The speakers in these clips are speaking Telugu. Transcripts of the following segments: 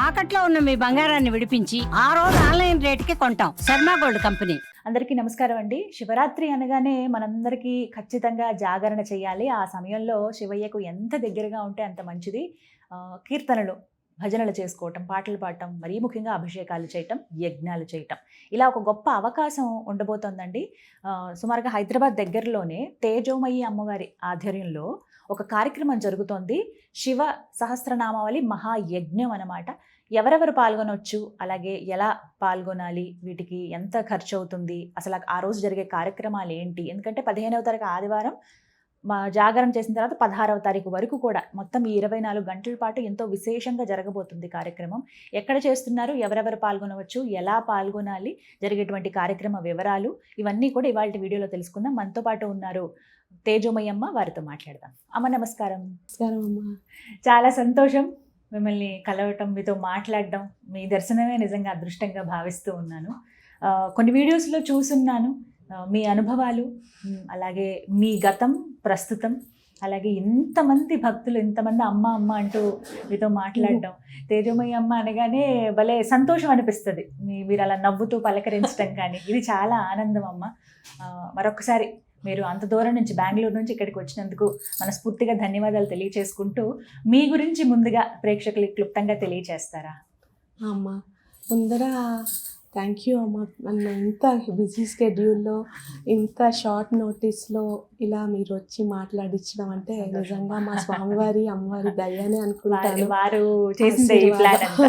తాకట్లో ఉన్న మీ బంగారాన్ని విడిపించి ఆ రోజు ఆన్లైన్ రేటుకి కొంటాం. Sharma gold company. అందరికీ నమస్కారం అండి. శివరాత్రి అనగానే మనందరికీ ఖచ్చితంగా జాగరణ చేయాలి. ఆ సమయంలో శివయ్యకు ఎంత దగ్గరగా ఉంటే అంత మంచిది. కీర్తనలు, భజనలు చేసుకోవటం, పాటలు పాడటం, మరీ ముఖ్యంగా అభిషేకాలు చేయటం, యజ్ఞాలు చేయటం, ఇలా ఒక గొప్ప అవకాశం ఉండబోతోందండి. సుమారుగా హైదరాబాద్ దగ్గరలోనే తేజోమయి అమ్మవారి ఆధ్వర్యంలో ఒక కార్యక్రమం జరుగుతోంది. శివ సహస్రనామావళి మహాయజ్ఞం అన్నమాట. ఎవరెవరు పాల్గొనవచ్చు, అలాగే ఎలా పాల్గొనాలి, వీటికి ఎంత ఖర్చు అవుతుంది, అసలు ఆ రోజు జరిగే కార్యక్రమాలు ఏంటి? ఎందుకంటే 15వ తారీఖు ఆదివారం జాగరణ చేసిన తర్వాత 16వ తారీఖు వరకు కూడా మొత్తం ఈ 24 గంటల పాటు ఎంతో విశేషంగా జరగబోతుంది కార్యక్రమం. ఎక్కడ చేస్తున్నారు, ఎవరెవరు పాల్గొనవచ్చు, ఎలా పాల్గొనాలి, జరిగేటువంటి కార్యక్రమ వివరాలు ఇవన్నీ కూడా ఇవాళ వీడియోలో తెలుసుకుందాం. మనతో పాటు ఉన్నారు తేజోమయ్య అమ్మ, వారితో మాట్లాడదాం. అమ్మ నమస్కారం. నమస్కారం అమ్మ. చాలా సంతోషం మిమ్మల్ని కలవటం, మీతో మాట్లాడడం. మీ దర్శనమే నిజంగా అదృష్టంగా భావిస్తూ ఉన్నాను. కొన్ని వీడియోస్లో చూసున్నాను మీ అనుభవాలు, అలాగే మీ గతం, ప్రస్తుతం, అలాగే ఇంతమంది భక్తులు, ఇంతమంది అమ్మ అమ్మ అంటూ మీతో మాట్లాడడం. తేజోమయ్య అమ్మ అనగానే భలే సంతోషం అనిపిస్తుంది. మీరు అలా నవ్వుతూ పలకరించడం కానీ ఇది చాలా ఆనందం అమ్మ. మరొకసారి మీరు అంత దూరం నుంచి, బెంగళూరు నుంచి ఇక్కడికి వచ్చినందుకు మనస్ఫూర్తిగా ధన్యవాదాలు తెలియచేసుకుంటూ, మీ గురించి ముందుగా ప్రేక్షకులకి క్లుప్తంగా తెలియచేస్తారా? అమ్మ ముందర థ్యాంక్ యూ అమ్మ. నన్ను ఇంత బిజీ స్కెడ్యూల్లో, ఇంత షార్ట్ నోటీస్లో ఇలా మీరు వచ్చి మాట్లాడించడం అంటే నిజంగా మా స్వామివారి అమ్మవారి దయ్యానే అనుకుంటాను. వారు చేసింది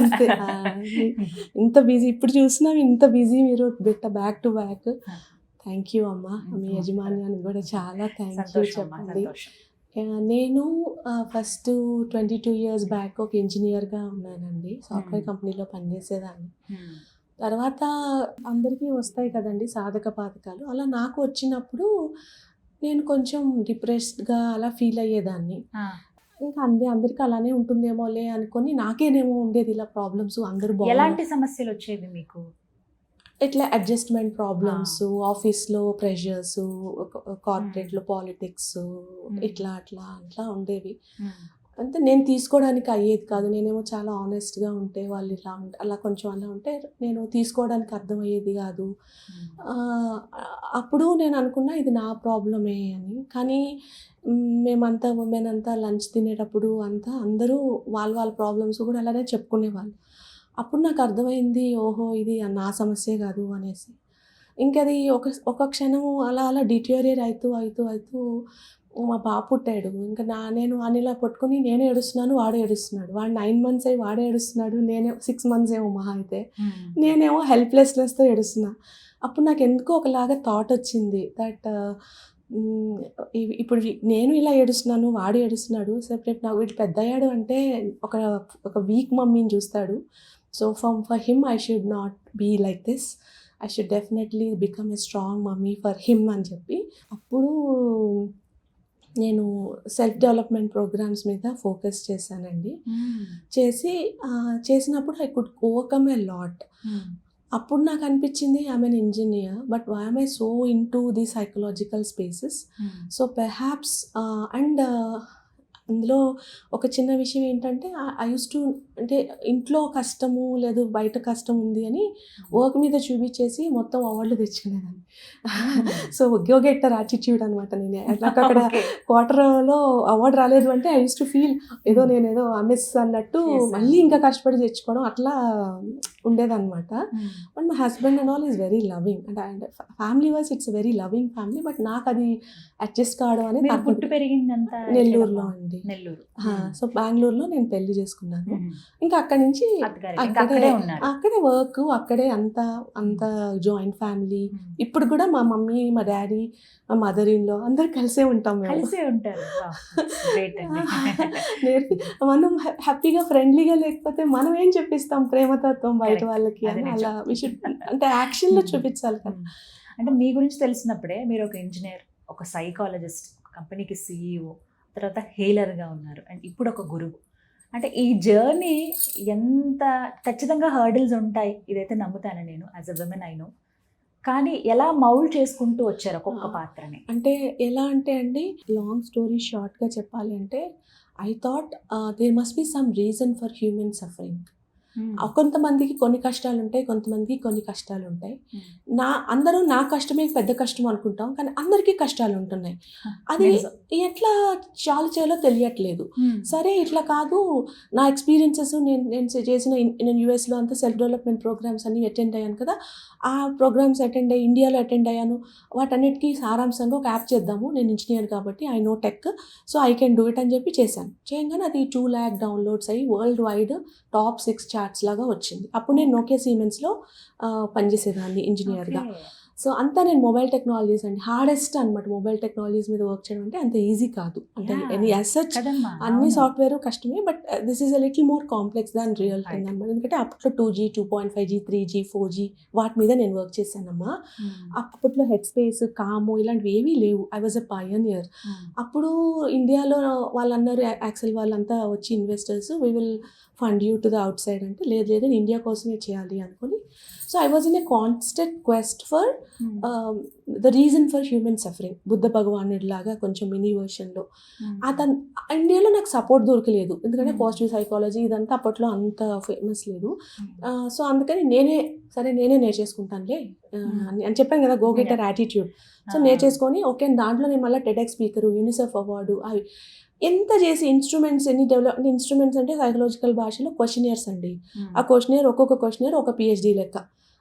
అంతే. ఇంత బిజీ, ఇప్పుడు చూసినా ఇంత బిజీ మీరు back to back. Thank you అమ్మ. మీ యజమాన్యానికి కూడా చాలా థ్యాంక్ యూ చెప్పండి. నేను ఫస్ట్ 22 years బ్యాక్ ఒక ఇంజనీర్గా ఉన్నానండి. సాఫ్ట్వేర్ కంపెనీలో పనిచేసేదాన్ని. తర్వాత అందరికీ వస్తాయి కదండి సాధక బాధకాలు. అలా నాకు వచ్చినప్పుడు నేను కొంచెం డిప్రెస్డ్గా అలా ఫీల్ అయ్యేదాన్ని. ఇంకా అందరికీ అలానే ఉంటుందేమోలే అనుకొని నాకేనేమో ఉండేది ఇలా ప్రాబ్లమ్స్. అందరూ ఎలాంటి సమస్యలు వచ్చేది మీకు? ఇట్లా అడ్జస్ట్మెంట్ ప్రాబ్లమ్స్, ఆఫీస్లో ప్రెషర్స్, కార్పొరేట్లో పాలిటిక్స్, ఇట్లా అట్లా అట్లా ఉండేవి. అంటే నేను తీసుకోవడానికి అయ్యేది కాదు. నేనేమో చాలా ఆనెస్ట్గా ఉంటే వాళ్ళు ఇలా అలా కొంచెం అలా ఉంటే నేను తీసుకోవడానికి అర్థమయ్యేది కాదు. అప్పుడు నేను అనుకున్నా ఇది నా ప్రాబ్లమే అని. కానీ మేమంతా ఉమెన్ అంతా లంచ్ తినేటప్పుడు అందరూ వాళ్ళ ప్రాబ్లమ్స్ కూడా అలానే చెప్పుకునేవాళ్ళు. అప్పుడు నాకు అర్థమైంది, ఓహో ఇది నా సమస్యే కాదు అనేసి. ఇంకది ఒక క్షణం అలా అలా డిటోరియేట్ అవుతూ మా బాబు పుట్టాడు. ఇంకా నేను అనిలా పట్టుకొని నేను ఏడుస్తున్నాను, వాడు ఏడుస్తున్నాడు. వాడు 9 months అయ్యి వాడే ఏడుస్తున్నాడు, నేనే 6 months ఏమో మహా అయితే. నేనేమో హెల్ప్లెస్నెస్తో ఏడుస్తున్నా. అప్పుడు నాకు ఎందుకో ఒకలాగా థాట్ వచ్చింది దట్ ఇప్పుడు నేను ఇలా ఏడుస్తున్నాను, వాడు ఏడుస్తున్నాడు. రేపు నాకు వీడు పెద్ద అయ్యాడు అంటే ఒక వీక్ మమ్మీని చూస్తాడు. So for him I should not be like this. I should definitely become a strong mummy for him అని చెప్పి అప్పుడు నేను సెల్ఫ్ డెవలప్మెంట్ ప్రోగ్రామ్స్ మీద ఫోకస్ చేశానండి. చేసినప్పుడు I could overcome a lot. అప్పుడు నాకు అనిపించింది I'm an engineer, but why am I so into the psychological spaces. So perhaps and అందులో ఒక చిన్న విషయం ఏంటంటే ఐ యూస్ టు, అంటే ఇంట్లో కష్టము లేదు బయట కష్టం ఉంది అని వర్క్ మీద చూపించేసి మొత్తం అవార్డులు తెచ్చుకునేదాన్ని. సో గెటర్ యాటిట్యూడ్ అనమాట. నేను నాకు అక్కడ క్వార్టర్లో అవార్డు రాలేదు అంటే ఐ యూస్ టు ఫీల్ నేనేదో మిస్ అన్నట్టు మళ్ళీ ఇంకా కష్టపడి తెచ్చుకోవడం అట్లా ఉండేదన్నమాట. But my husband and all is very loving and family wise it's very loving family. But నాకు అది అడ్జస్ట్ కావడం అనేది. పుట్టి పెరిగిందంతా నెల్లూరులో అండి. నెల్లూరు. సో బెంగళూరులో నేను పెళ్లి చేసుకున్నాను. ఇంకా అక్కడి నుంచి అక్కడే వర్క్, అక్కడే అంత జాయింట్ ఫ్యామిలీ. ఇప్పుడు కూడా మా మమ్మీ, మా డాడీ, మా మదర్ ఇన్ లా అందరు కలిసే ఉంటాం. మనం హ్యాపీగా ఫ్రెండ్లీగా లేకపోతే మనం ఏం చెప్పిస్తాం ప్రేమతత్వం బయట వాళ్ళకి అని. అలా అంటే యాక్షన్లో చూపించాలి కదా. అంటే మీ గురించి తెలిసినప్పుడే మీరు ఒక ఇంజనీర్, ఒక సైకాలజిస్ట్, ఒక కంపెనీకి CEO, తర్వాత హీలర్గా ఉన్నారు, అండ్ ఇప్పుడు ఒక గురువు. అంటే ఈ జర్నీ ఎంత ఖచ్చితంగా హర్డిల్స్ ఉంటాయి, ఇదైతే నమ్ముతాను నేను. As a women I know. కానీ ఎలా మౌల్డ్ చేసుకుంటూ వచ్చారు ఒక్కొక్క పాత్రని? అంటే ఎలా అంటే అండి, లాంగ్ స్టోరీ షార్ట్గా చెప్పాలి అంటే, I thought there must be some reason for human suffering. కొంతమందికి కొన్ని కష్టాలు ఉంటాయి, కొంతమందికి కొన్ని కష్టాలు ఉంటాయి. అందరూ నా కష్టమే పెద్ద కష్టం అనుకుంటాం, కానీ అందరికీ కష్టాలు ఉంటున్నాయి. అది ఎట్లా సాల్వ్ చేయాలో తెలియట్లేదు. సరే ఇట్లా కాదు, నా ఎక్స్పీరియన్సెస్ నేను చేసిన నేను యూఎస్లో అంతా సెల్ఫ్ డెవలప్మెంట్ ప్రోగ్రామ్స్ అన్ని అటెండ్ అయ్యాను కదా, ఆ ప్రోగ్రామ్స్ అటెండ్ అయ్యి ఇండియాలో అటెండ్ అయ్యాను. వాటన్నిటికీ సారాంశంగా ఒక యాప్ చేద్దాము, నేను ఇంజనీర్ కాబట్టి I know tech, so I can do it అని చెప్పి చేశాను. చేయగానే అది 2 lakh డౌన్లోడ్స్ అయ్యి వరల్డ్ వైడ్ టాప్ 6 చార్ట్స్ లాగా వచ్చింది. అప్పుడు నేను నోకియా సిమెన్స్లో పనిచేసేదాన్ని ఇంజనీర్గా. సో అంతా నేను మొబైల్ టెక్నాలజీస్ అండి, హార్డెస్ట్ అనమాట. మొబైల్ టెక్నాలజీస్ మీద వర్క్ చేయడం అంటే అంత ఈజీ కాదు. అంటే యాజ్ సచ్ అన్ని సాఫ్ట్వేర్ కష్టమే, but this is a little more complex than real thing అనమాట. ఎందుకంటే అప్పట్లో 2G, 2.5G, 3G, 4G వాటి మీద నేను వర్క్ చేశానమ్మా. అప్పట్లో హెడ్ స్పేస్, కామో ఇలాంటివి ఏవీ లేవు. I was a pioneer. అప్పుడు ఇండియాలో వాళ్ళు అన్నారు, యాక్సెల్ వాళ్ళంతా వచ్చి investors, we will fund you to the అవుట్ సైడ్ అంటే, లేదు నేను ఇండియా కోసమే చేయాలి అనుకుని. So I was in a constant quest for the reason for human suffering. Buddha భగవానుడి లాగా కొంచెం మినీ వర్షన్లో. అతను ఇండియాలో నాకు సపోర్ట్ దొరకలేదు, ఎందుకంటే పాజిటివ్ సైకాలజీ ఇదంతా అప్పట్లో అంత ఫేమస్ లేదు. సో అందుకని నేనే నేర్చేసుకుంటానులే అని చెప్పాను కదా, గో గెటర్ యాటిట్యూడ్. సో నేర్చేసుకొని ఓకే, దాంట్లో నేను మళ్ళీ టెడెక్స్ స్పీకరు, యూనిసెఫ్ అవార్డు, అవి ఎంత చేసి ఇన్స్ట్రుమెంట్స్ ఎన్ని డెవలప్. ఇన్స్ట్రుమెంట్స్ అంటే సైకలాజికల్ భాషలో క్వశ్చనియర్స్ అండి. ఆ ఒక్కొక్క క్వశ్చనియర్ ఒక PhD లెక్క.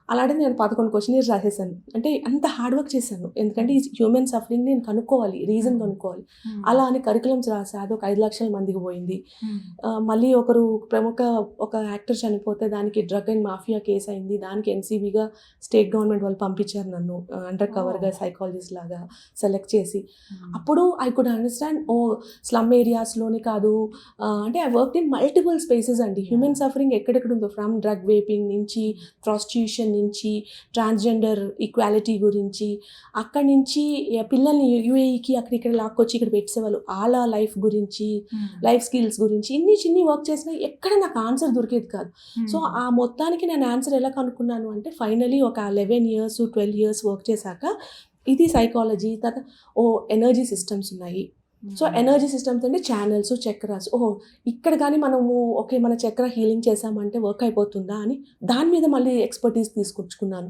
అలాంటి నేను 11 క్వశ్చనియర్స్ రాసేసాను. అంటే అంత హార్డ్ వర్క్ చేశాను, ఎందుకంటే ఈ హ్యూమన్ సఫరింగ్ నేను కనుక్కోవాలి, రీజన్ కనుక్కోవాలి. అలా అని కరికులమ్స్ రాసా, అది ఒక 5 లక్షల మందికి పోయింది. మళ్ళీ ఒక యాక్టర్ చనిపోతే దానికి డ్రగ్ అండ్ మాఫియా కేసు అయింది, దానికి NCBగా స్టేట్ గవర్నమెంట్ వాళ్ళు పంపించారు నన్ను అండర్ కవర్గా సైకాలజిస్ట్ లాగా సెలెక్ట్ చేసి. అప్పుడు ఐ కుడ్ అండర్స్టాండ్, స్లమ్ ఏరియాస్లోనే కాదు, అంటే I work in multiple spaces అండి. హ్యూమన్ సఫరింగ్ ఎక్కడెక్కడ ఉందో, ఫ్రమ్ డ్రగ్ వేపింగ్ నుంచి, ప్రాస్టిట్యూషన్ నుంచి, ట్రాన్స్జెండర్ ఈక్వాలిటీ గురించి, అక్కడి నుంచి పిల్లల్ని UAEకి అక్కడిక్కడ లాక్కొచ్చి ఇక్కడ పెట్టేసేవాళ్ళు, వాళ్ళ లైఫ్ గురించి, లైఫ్ స్కిల్స్ గురించి చిన్ని వర్క్ చేసినా ఎక్కడ నాకు ఆన్సర్ దొరికేది కాదు. సో ఆ మొత్తానికి నేను ఆన్సర్ ఎలా కనుక్కున్నాను అంటే, ఫైనలీ ఒక 11 years 12 years వర్క్ చేశాక, ఇది సైకాలజీ. తర్వాత ఎనర్జీ సిస్టమ్స్ ఉన్నాయి. సో ఎనర్జీ సిస్టమ్స్ అంటే ఛానల్స్, చక్రాస్. ఇక్కడ కానీ మనము మన చక్ర హీలింగ్ చేసామంటే వర్క్ అయిపోతుందా అని దాని మీద మళ్ళీ ఎక్స్పర్టీస్ తీసుకొచ్చుకున్నాను.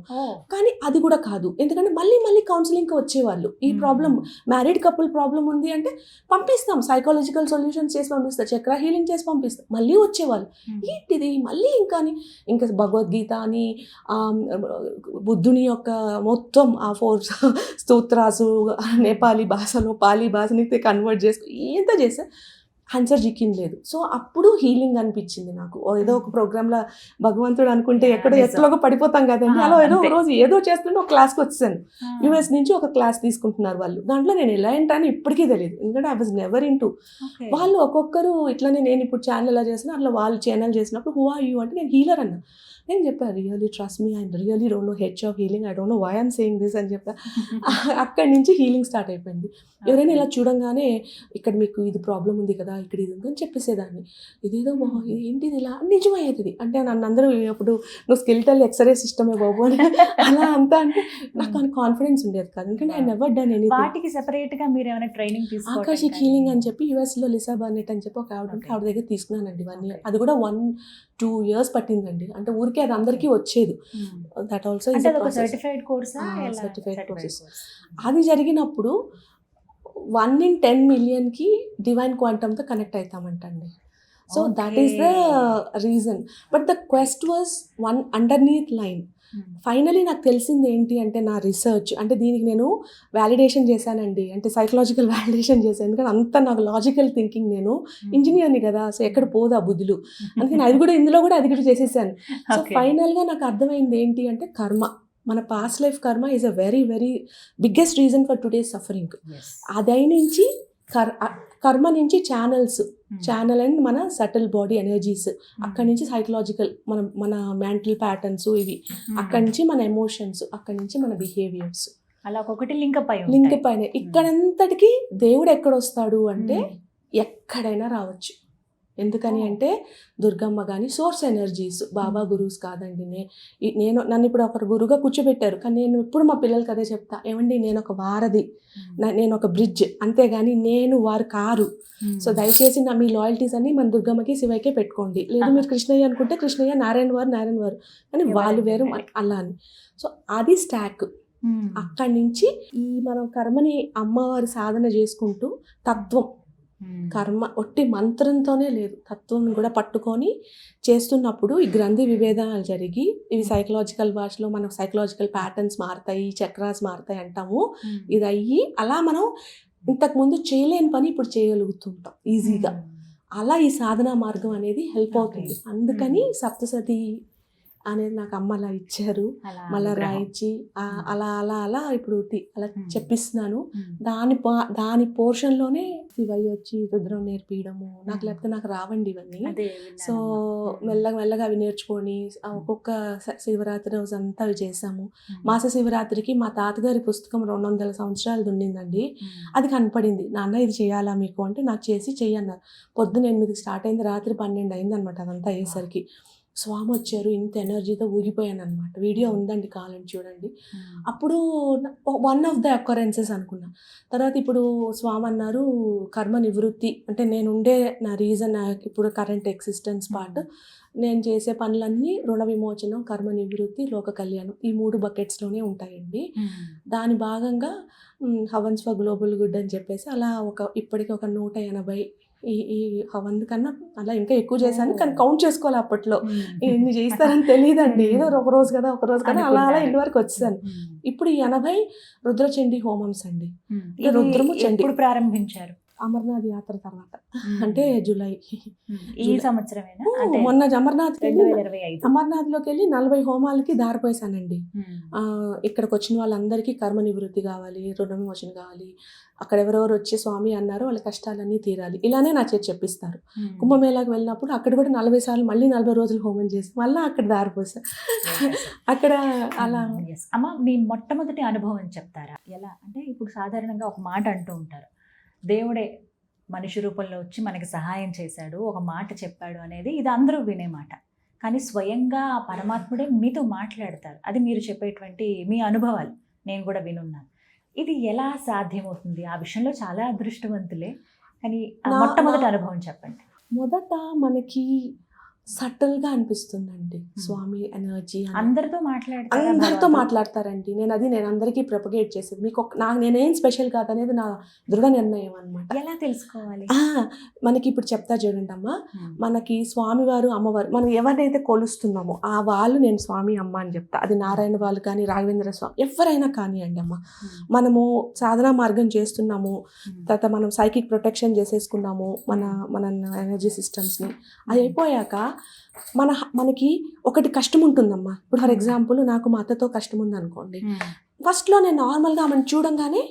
కానీ అది కూడా కాదు, ఎందుకంటే మళ్ళీ కౌన్సిలింగ్కి వచ్చేవాళ్ళు. ఈ ప్రాబ్లం, మ్యారీడ్ కపుల్ ప్రాబ్లం ఉంది అంటే పంపిస్తాం, సైకాలజికల్ సొల్యూషన్స్ చేసి పంపిస్తాం, చక్ర హీలింగ్ చేసి పంపిస్తాం, మళ్ళీ వచ్చేవాళ్ళు. ఏంటిది మళ్ళీ ఇంకా భగవద్గీత అని, బుద్ధుని యొక్క మొత్తం ఆ 4 స్తోత్రాసు నేపాలీ భాషలో పాలీ భాషని కన్వర్ట్ చేసుకుని ఎంత చేస్తే ఆన్సర్ చిక్కింది లేదు. సో అప్పుడు హీలింగ్ అనిపించింది నాకు. ఏదో ఒక ప్రోగ్రాంలో భగవంతుడు అనుకుంటే ఎక్కడో పడిపోతాం కదండి, అలా ఏదో చేస్తుంటే ఒక క్లాస్కి వచ్చాను. US నుంచి ఒక క్లాస్ తీసుకుంటున్నారు వాళ్ళు. దాంట్లో నేను ఎలా ఏంటని ఇప్పటికీ తెలియదు, ఎందుకంటే I was never in to. వాళ్ళు ఒక్కొక్కరు ఇట్లానే, నేను ఇప్పుడు ఛానల్ ఎలా చేసినా అట్లా వాళ్ళు ఛానల్ చేసినప్పుడు హూ ఆర్ యూ అంటే నేను హీలర్ అన్నా. నేను చెప్పాను, really trust me, I really don't know H of healing, I don't know why I'm saying this అని చెప్పా. అక్కడి నుంచి హీలింగ్ స్టార్ట్ అయిపోయింది. ఎవరైనా ఇలా చూడంగానే, ఇక్కడ మీకు ఇది ప్రాబ్లం ఉంది కదా, ఇక్కడ ఇది ఉందని చెప్పేసేదాన్ని. ఇదేదో ఏంటిది ఇలా నిజమయ్యేది అంటే, నన్ను అందరూ అప్పుడు నువ్వు స్కెలిటల్ ఎక్స్రే సిస్టమే బాబు అని అలా అంతా అంటే నాకు అని కాన్ఫిడెన్స్ ఉండేది కాదు, ఎందుకంటే ఐ నెవర్ డన్ ఎనీథింగ్. వాటికి సెపరేట్గా మీరు ఏమైనా ట్రైనింగ్ తీసుకోవాలి? ఆకాశిక్ హీలింగ్ అని చెప్పి USలో లిసా బర్నెట్ అని చెప్పి ఒక ఆవిడ ఉంటే ఆవిడ దగ్గర తీసుకున్నానండి 1 year. అది కూడా 1-2 years పట్టిందండి. అంటే ఊరికే అది అందరికీ వచ్చేది. దట్ ఆల్సో సర్టిఫైడ్ కోర్సా? Certified courses. అది జరిగినప్పుడు 1 in 10 millionకి డివైన్ క్వాంటమ్తో కనెక్ట్ అవుతామంటండి. So that is the reason. But the quest was one underneath line. Finally నాకు తెలిసింది ఏంటి అంటే, నా రీసెర్చ్ అంటే దీనికి నేను వ్యాలిడేషన్ చేశానండి, అంటే సైకలాజికల్ వ్యాలిడేషన్ చేశాను. ఎందుకంటే అంత నాకు లాజికల్ థింకింగ్, నేను ఇంజనీర్ని కదా, సో ఎక్కడ పోదు ఆ బుద్ధులు, అందుకని ఇందులో కూడా అది కూడా చేసేసాను. సో ఫైనల్గా నాకు అర్థమైంది ఏంటి అంటే, కర్మ, మన past life karma is a very very biggest reason for today's suffering. అదై నుంచి కర్మ నుంచి ఛానల్ అండ్ మన సటిల్ బాడీ ఎనర్జీస్, అక్కడి నుంచి సైకలాజికల్ మన మెంటల్ ప్యాటర్న్స్ ఇవి, అక్కడి నుంచి మన ఎమోషన్స్, అక్కడి నుంచి మన బిహేవియర్స్, అలా ఒక్కొక్కటి లింక్ పైన. ఇక్కడంతటికి దేవుడు ఎక్కడొస్తాడు అంటే, ఎక్కడైనా రావచ్చు. ఎందుకని అంటే దుర్గమ్మ కానీ సోర్స్ ఎనర్జీస్, బాబా గురువుస్ కాదండి. నేను నన్ను ఇప్పుడు ఒకరు గురువుగా కూర్చోబెట్టారు, కానీ నేను ఇప్పుడు మా పిల్లలకి అదే చెప్తా, ఏమండి నేను ఒక వారధి, నేను ఒక బ్రిడ్జ్, అంతేగాని నేను వారు కారు. సో దయచేసి మీ లాయల్టీస్ అన్ని మన దుర్గమ్మకి శివయ్యకే పెట్టుకోండి. లేదు మీరు కృష్ణయ్య అనుకుంటే కృష్ణయ్య, నారాయణ వారు, కానీ వాళ్ళు వేరు అలా అని. సో అది స్టాక్. అక్కడి నుంచి ఈ మనం కర్మని అమ్మవారి సాధన చేసుకుంటూ తత్వం, కర్మ ఒట్టి మంత్రంతోనే లేదు, తత్వం కూడా పట్టుకొని చేస్తున్నప్పుడు ఈ గ్రంథి విభేదాలు జరిగి ఇవి సైకలాజికల్ భాషలో మనకు సైకలాజికల్ ప్యాటర్న్స్ మారుతాయి, చక్రాస్ మారుతాయి అంటాము. ఇది అయ్యి అలా మనం ఇంతకుముందు చేయలేని పని ఇప్పుడు చేయగలుగుతుంటాం ఈజీగా. అలా ఈ సాధనా మార్గం అనేది హెల్ప్ అవుతుంది. అందుకని సప్తసతి అనేది నాకు అమ్మ అలా ఇచ్చారు, మళ్ళీ రాయించి అలా అలా అలా ఇప్పుడు అలా చెప్పిస్తున్నాను. దాని పోర్షన్లోనే శివయ్య వచ్చి రుద్రం నేర్పించడము నాకు, లేకపోతే నాకు రావండి ఇవన్నీ. సో మెల్లగా అవి నేర్చుకొని ఒక్కొక్క శివరాత్రి రోజు అంతా అవి చేసాము. మాస శివరాత్రికి మా తాతగారి పుస్తకం 200 సంవత్సరాలు ఉండిందండి. అది కనపడింది. నాన్న ఇది చేయాలా మీకు అంటే నాకు చేసి చెయ్యన్నారు. పొద్దున 8 స్టార్ట్ అయింది, రాత్రి 12 అయింది అనమాట. అదంతా అయ్యేసరికి స్వామి వచ్చారు, ఇంత ఎనర్జీతో ఊగిపోయాను అనమాట. వీడియో ఉందండి, కావాలని చూడండి. అప్పుడు వన్ ఆఫ్ ద అకరెన్సెస్ అనుకున్నా. తర్వాత ఇప్పుడు స్వామి అన్నారు కర్మ నివృత్తి అంటే నేనుండే నా రీజన్, ఇప్పుడు కరెంట్ ఎగ్జిస్టెన్స్ పార్ట్, నేను చేసే పనులన్నీ రుణ విమోచనం, కర్మ నివృత్తి, లోక కళ్యాణం, ఈ 3 బకెట్స్లోనే ఉంటాయండి. దాని భాగంగా హవన్స్ ఫర్ గ్లోబల్ గుడ్ అని చెప్పేసి అలా ఇప్పటికీ ఒక 180 ఈ హవన్ కన్నా అలా ఇంకా ఎక్కువ చేశాను, కానీ కౌంట్ చేసుకోవాలి. అప్పట్లో ఇన్ని చేస్తారని తెలియదండి, ఏదో ఒక రోజు కదా అలా ఇల్లు వరకు వచ్చేసాను. ఇప్పుడు ఈ 80 రుద్రచండీ హోమమ్స్ అండి. రుద్రము చండీ ప్రారంభించారు అమర్నాథ్ యాత్ర తర్వాత, అంటే జూలై ఈ సంవత్సరమేనా? మొన్న అమర్నాథ్లోకి వెళ్ళి 40 హోమాలకి దారిపోసానండి. ఇక్కడికి వచ్చిన వాళ్ళందరికీ కర్మ నివృత్తి కావాలి, రుణ విమోచన కావాలి, అక్కడ ఎవరెవరు వచ్చి స్వామి అన్నారో వాళ్ళ కష్టాలన్నీ తీరాలి, ఇలానే నా చేతి చెప్పిస్తారు. కుంభమేళాకి వెళ్ళినప్పుడు అక్కడ కూడా 40 సార్లు మళ్ళీ 40 రోజులు హోమం చేసి మళ్ళీ అక్కడ దారిపోసా. అక్కడ అలా. అమ్మ మీ మొట్టమొదటి అనుభవం చెప్తారా? ఎలా అంటే ఇప్పుడు సాధారణంగా ఒక మాట అంటూ ఉంటారు, దేవుడే మనిషి రూపంలో వచ్చి మనకి సహాయం చేశాడు, ఒక మాట చెప్పాడు అనేది ఇది అందరూ వినే మాట. కానీ స్వయంగా ఆ పరమాత్ముడే మీతో మాట్లాడతారు. అది మీరు చెప్పేటువంటి మీ అనుభవాలు నేను కూడా వినున్నాను. ఇది ఎలా సాధ్యమవుతుంది? ఆ విషయంలో చాలా అదృష్టవంతులే, కానీ మొట్టమొదటి అనుభవం చెప్పండి. మొదట మనకి సటిల్గా అనిపిస్తుందండి స్వామి ఎనర్జీ. అందరితో మాట్లాడతారండి. నేను అందరికీ ప్రొపగేట్ చేసేది. మీకు నేనేం స్పెషల్ కాదు అనేది నా దృఢ నిర్ణయం అనమాట. ఎలా తెలుసుకోవాలి? మనకి ఇప్పుడు చెప్తా చూడండి అమ్మ, మనకి స్వామివారు అమ్మవారు మనం ఎవరినైతే కొలుస్తున్నామో ఆ వాళ్ళు నేను స్వామి అమ్మ అని చెప్తా. అది నారాయణ వాళ్ళు కానీ రాఘవేంద్ర స్వామి ఎవరైనా కానివ్వండి అమ్మ. మనము సాధనా మార్గం చేస్తున్నాము, తర్వాత మనం సైకిక్ ప్రొటెక్షన్ చేసేసుకున్నాము మన ఎనర్జీ సిస్టమ్స్ని. అది అయిపోయాక మనకి ఒకటి కష్టం ఉంటుందమ్మా. ఇప్పుడు ఫర్ ఎగ్జాంపుల్ నాకు మా అత్తతో కష్టం ఉందనుకోండి, ఫస్ట్లో నేను నార్మల్గా ఆమెను చూడంగానే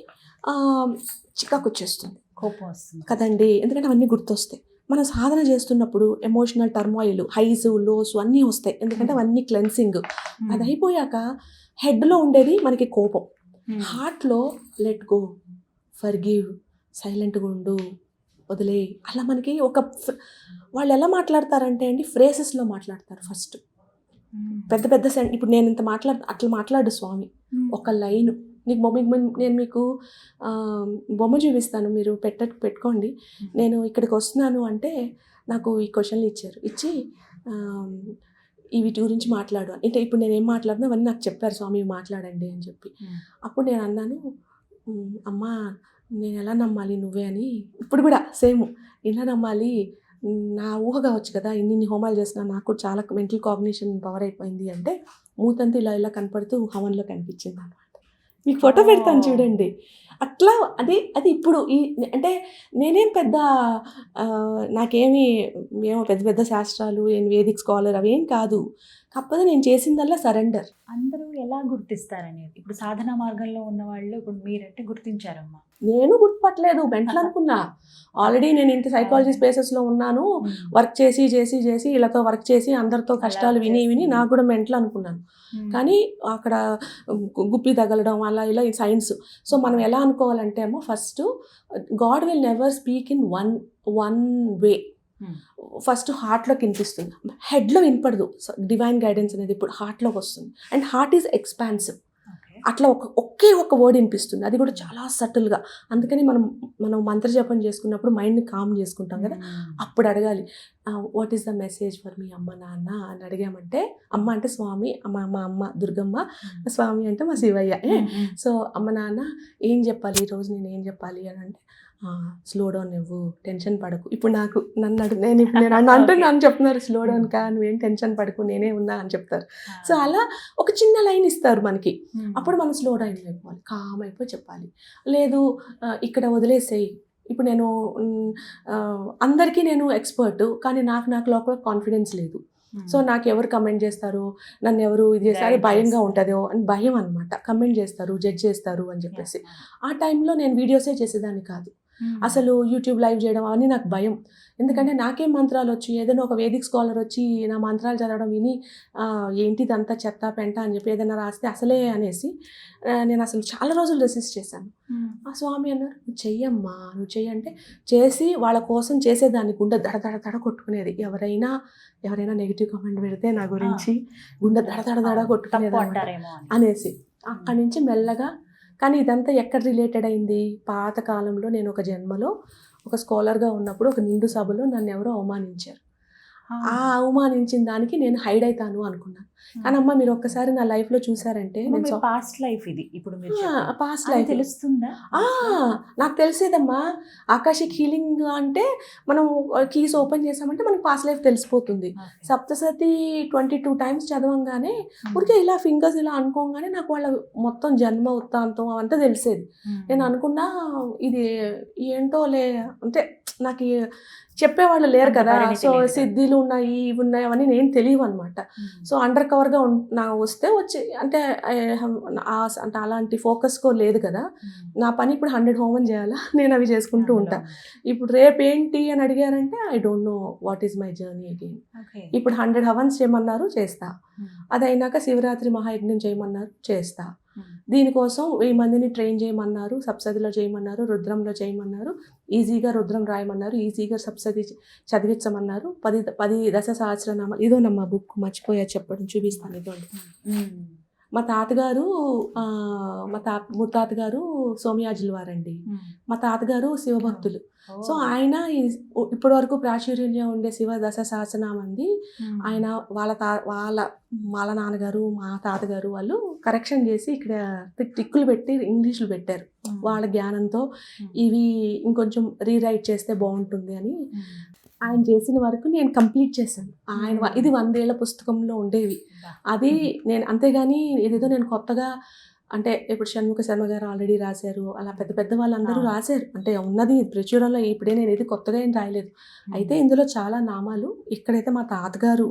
చికాకు వచ్చేస్తుంది, కోపం వస్తుంది కదండి, ఎందుకంటే అవన్నీ గుర్తొస్తాయి. మనం సాధన చేస్తున్నప్పుడు ఎమోషనల్ టర్మాయిల్, హైస్ లోస్ అన్నీ వస్తాయి, ఎందుకంటే అవన్నీ క్లెన్సింగ్. అది అయిపోయాక హెడ్లో ఉండేది మనకి కోపం, హార్ట్లో లెట్ గో, ఫర్గివ్, సైలెంట్గా ఉండు, వదిలే. అలా మనకి వాళ్ళు ఎలా మాట్లాడతారంటే అండి ఫ్రేసెస్లో మాట్లాడతారు. ఫస్ట్ పెద్ద ఇప్పుడు నేను ఇంత అట్లా మాట్లాడు స్వామి, ఒక లైను నేను మీకు బొమ్మ చూపిస్తాను, మీరు పెట్టుకోండి. నేను ఇక్కడికి వస్తున్నాను అంటే నాకు ఈ క్వశ్చన్లు ఇచ్చి వీటి గురించి మాట్లాడు అంటే ఇప్పుడు నేను ఏం మాట్లాడినా అవన్నీ నాకు చెప్పారు స్వామి మాట్లాడండి అని చెప్పి. అప్పుడు నేను అన్నాను, అమ్మా నేను ఎలా నమ్మాలి నువ్వే అని. ఇప్పుడు కూడా సేమ్ ఎలా నమ్మాలి, నా ఊహ కావచ్చు కదా, ఇన్ని హోమాలు చేసినా నాకు చాలా మెంటల్ కాగ్నిషన్ పవర్ అయిపోయింది అంటే మూతంతా ఇలా కనపడుతూ హవన్లో కనిపించింది అనమాట. మీకు ఫోటో పెడతాను చూడండి. అట్లా అది ఇప్పుడు అంటే నేనేం పెద్ద ఏమో పెద్ద శాస్త్రాలు వేదిక్ స్కాలర్ అవేం కాదు, కాకపోతే నేను చేసిందల్లా సరెండర్. అందరూ ఎలా గుర్తిస్తారనేది ఇప్పుడు సాధనా మార్గంలో ఉన్న వాళ్ళు ఇప్పుడు మీరంటే గుర్తించారమ్మా. నేను గుర్తుపట్టలేదు, మెంటల్ అనుకున్నా. ఆల్రెడీ నేను ఇంత సైకాలజీ స్పేసెస్లో ఉన్నాను, వర్క్ చేసి వీళ్ళతో వర్క్ చేసి అందరితో కష్టాలు విని నాకు కూడా మెంటల్ అనుకున్నాను. కానీ అక్కడ గుప్పి తగలడం అలా ఇలా సైన్స్. సో మనం ఎలా అనుకోవాలంటే అమ్మో, first God will never speak in one way. First హార్ట్లోకి వినిపిస్తుంది, హెడ్లో వినపడదు. డివైన్ గైడెన్స్ అనేది ఇప్పుడు హార్ట్లోకి వస్తుంది. And heart is expansive. అట్లా ఒకే ఒక వర్డ్ వినిపిస్తుంది, అది కూడా చాలా సటిల్గా. అందుకని మనం మంత్ర జపం చేసుకున్నప్పుడు మైండ్ని కామ్ చేసుకుంటాం కదా, అప్పుడు అడగాలి what is the message for me అమ్మ నాన్న అని అడిగామంటే, అమ్మ అంటే స్వామి, మా అమ్మ దుర్గమ్మ, స్వామి అంటే మా శివయ్య. సో అమ్మ నాన్న ఏం చెప్పాలి ఈరోజు, నేను ఏం చెప్పాలి అని అంటే, స్లో డౌన్ నువ్వు, టెన్షన్ పడకు. ఇప్పుడు నేను అంటున్నాను చెప్తున్నారు, స్లో డౌన్ కా, నువ్వేం టెన్షన్ పడకు, నేనే ఉన్నా అని చెప్తారు. సో అలా ఒక చిన్న లైన్ ఇస్తారు మనకి, అప్పుడు మనం స్లో డౌన్ అయిపోవాలి, కామ్ అయిపోయి చెప్పాలి. లేదు ఇక్కడ వదిలేసేయి, ఇప్పుడు నేను అందరికీ నేను ఎక్స్పర్ట్, కానీ నాకు లోపల కాన్ఫిడెన్స్ లేదు. సో నాకు ఎవరు కమెంట్ చేస్తారు, నన్ను ఎవరు ఇది చేస్తారు, భయంగా ఉంటుందో అని భయం అనమాట. కమెంట్ చేస్తారు, జడ్జ్ చేస్తారు అని చెప్పేసి. ఆ టైంలో నేను వీడియోసే చేసేదాన్ని కాదు, అసలు యూట్యూబ్ లైవ్ చేయడం అవన్నీ నాకు భయం. ఎందుకంటే నాకేం మంత్రాలు వచ్చి, ఏదైనా ఒక వేదిక్ స్కాలర్ వచ్చి నా మంత్రాలు చదవడం విని ఏంటిదంతా చెత్త పెంట అని చెప్పి ఏదైనా రాస్తే అసలే అనేసి నేను అసలు చాలా రోజులు రెసిస్ట్ చేశాను. ఆ స్వామి అన్నారు, నువ్వు చెయ్యమ్మా, నువ్వు చెయ్యి అంటే చేసి వాళ్ళ కోసం చేసేదాన్ని, గుండె దడ కొట్టుకునేది. ఎవరైనా నెగిటివ్ కామెంట్ పెడితే నా గురించి గుండె దడ కొట్టుకునేది అనేసి. అక్కడి నుంచి మెల్లగా, కానీ ఇదంతా ఎక్కడ రిలేటెడ్ అయింది, పాతకాలంలో నేను ఒక జన్మలో ఒక స్కాలర్గా ఉన్నప్పుడు ఒక నిండు సభలో నన్ను ఎవరో అవమానించారు. ఆ అవమానించిన దానికి నేను హైడ్ అవుతాను అనుకున్నాను. కానీ అమ్మ మీరు ఒక్కసారి నా లైఫ్లో చూసారంటే, పాస్ట్ లైఫ్ ఇది, ఇప్పుడు పాస్ట్ లైఫ్ తెలుస్తుందా? నాకు తెలిసేదమ్మా. ఆకాశిక్ హీలింగ్ అంటే మనం కీస్ ఓపెన్ చేసామంటే మనకి పాస్ట్ లైఫ్ తెలిసిపోతుంది. సప్తసతి 22 times చదవంగానే ఊరికే ఇలా ఫింగర్స్ ఇలా అనుకోగానే నాకు వాళ్ళ మొత్తం జన్మ వృత్తాంతం అంతా తెలిసేది. నేను అనుకున్నా ఇది ఏంటోలే, అంటే నాకు చెప్పేవాళ్ళు లేరు కదా, సో సిద్ధిలు ఉన్నాయి ఇవి ఉన్నాయి అవన్నీ నేను తెలియవు అనమాట. సో అండర్ కవర్గా వచ్చి అంటే అలాంటి ఫోకస్కో లేదు కదా. నా పని ఇప్పుడు 100 హోమం చేయాలా, నేను అవి చేసుకుంటూ ఉంటా. ఇప్పుడు రేపు ఏంటి అని అడిగారంటే I don't know what is my journey again. ఇప్పుడు 100 హవన్స్ చేయమన్నారు, చేస్తా. అదైనాక శివరాత్రి మహాయజ్ఞం చేయమన్నారు, చేస్తా. దీనికోసం 1000 మందిని ట్రైన్ చేయమన్నారు, సప్తసతిలో చేయమన్నారు, రుద్రంలో చేయమన్నారు, ఈజీగా రుద్రం రాయమన్నారు, ఈజీగా సప్తసతి చదివించమన్నారు. 10 దశ సహస్రనామాలు. ఇదోనమ్మా బుక్, మర్చిపోయా చెప్పడం, చూపిస్తాను. ఇదోండి. మా తాతగారు ముత్తాతగారు సోమయాజుల వారండి. మా తాతగారు శివభక్తులు. సో ఆయన ఇప్పటి వరకు ప్రాచుర్యంలో ఉండే శివ దశ సహస్రనామంది ఆయన వాళ్ళ నాన్నగారు మా తాతగారు వాళ్ళు కరెక్షన్ చేసి ఇక్కడ టిక్కులు పెట్టి ఇంగ్లీష్లో పెట్టారు. వాళ్ళ జ్ఞానంతో ఇవి ఇంకొంచెం రీరైట్ చేస్తే బాగుంటుంది అని ఆయన చేసిన వరకు నేను కంప్లీట్ చేశాను. ఇది 100 ఏళ్ల పుస్తకంలో ఉండేవి. అది నేను అంతేగాని ఇదేదో నేను కొత్తగా, అంటే ఇప్పుడు షణ్ముఖ శర్మ గారు ఆల్రెడీ రాశారు, అలా పెద్ద వాళ్ళందరూ రాశారు. అంటే ఉన్నది ప్రచురణలో, ఇప్పుడే నేను ఇది కొత్తగా ఏం రాయలేదు. అయితే ఇందులో చాలా నామాలు, ఇక్కడైతే మా తాతగారు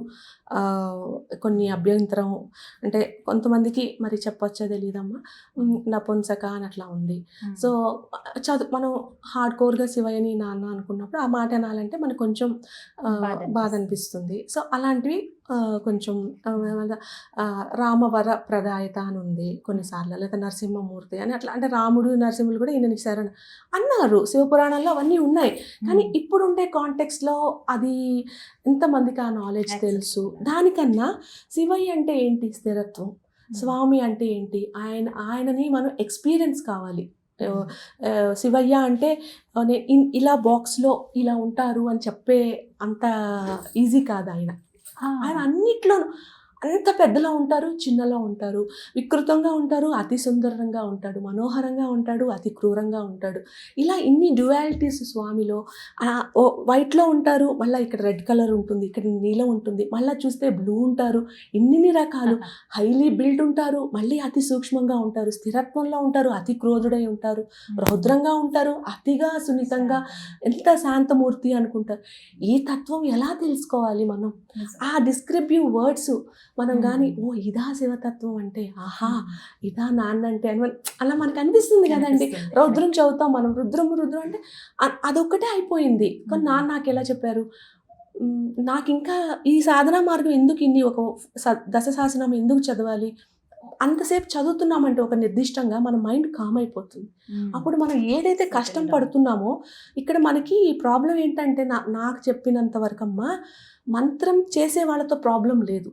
కొన్ని అభ్యంతరం, అంటే కొంతమందికి మరి చెప్పొచ్చో తెలియదమ్మా, నపుంసక అని అట్లా ఉంది. సో మనం హార్డ్ కోర్గా శివయ్యని నాన్న అనుకున్నప్పుడు ఆ మాట అనాలంటే మనకు కొంచెం బాధ అనిపిస్తుంది. సో అలాంటివి కొంచెం రామవర ప్రదాయత అని ఉంది కొన్నిసార్లు, లేదా నరసింహమూర్తి అని అట్లా. అంటే రాముడు నరసింహులు కూడా ఈయన శరణ అన్నారు, శివపురాణాల్లో అవన్నీ ఉన్నాయి. కానీ ఇప్పుడుండే కాంటెక్స్లో అది ఎంతమందికి ఆ నాలెడ్జ్ తెలుసు? దానికన్నా శివయ్య అంటే ఏంటి, స్థిరత్వం, స్వామి అంటే ఏంటి, ఆయనని మనం ఎక్స్పీరియన్స్ కావాలి. శివయ్య అంటే ఇలా బాక్స్లో ఇలా ఉంటారు అని చెప్పే అంత ఈజీ కాదు. ఆయన అన్నిట్లోనూ అంత పెద్దలో ఉంటారు, చిన్నలో ఉంటారు, వికృతంగా ఉంటారు, అతి సుందరంగా ఉంటాడు, మనోహరంగా ఉంటాడు, అతి క్రూరంగా ఉంటాడు. ఇలా ఇన్ని డ్యువాలిటీస్ స్వామిలో. వైట్లో ఉంటారు, మళ్ళీ ఇక్కడ రెడ్ కలర్ ఉంటుంది, ఇక్కడ నీలం ఉంటుంది, మళ్ళీ చూస్తే బ్లూ ఉంటారు. ఇన్ని రకాలు. హైలీ బిల్డ్ ఉంటారు, మళ్ళీ అతి సూక్ష్మంగా ఉంటారు, స్థిరత్వంలో ఉంటారు, అతి క్రోధుడై ఉంటారు, రౌద్రంగా ఉంటారు, అతిగా సున్నితంగా, ఎంత శాంతమూర్తి అనుకుంటారు. ఈ తత్వం ఎలా తెలుసుకోవాలి మనం? ఆ డిస్క్రిప్టివ్ వర్డ్స్ మనం కానీ, ఓ ఇదా శివతత్వం అంటే, ఆహా ఇదా నాన్న అంటే అని అలా మనకు అనిపిస్తుంది కదండి. రుద్రం చదువుతాం మనం, రుద్రం అంటే అదొక్కటే అయిపోయింది. కానీ నాకు ఎలా చెప్పారు, నాకు ఇంకా ఈ సాధనా మార్గం ఎందుకు, ఇన్ని ఒక దశ శాసనం ఎందుకు చదవాలి, అంతసేపు చదువుతున్నామంటే ఒక నిర్దిష్టంగా మన మైండ్ కామ్ అయిపోతుంది. అప్పుడు మనం ఏదైతే కష్టం పడుతున్నామో ఇక్కడ మనకి ఈ ప్రాబ్లం ఏంటంటే నాకు చెప్పినంత వరకమ్మా మంత్రం చేసే వాళ్ళతో ప్రాబ్లం లేదు.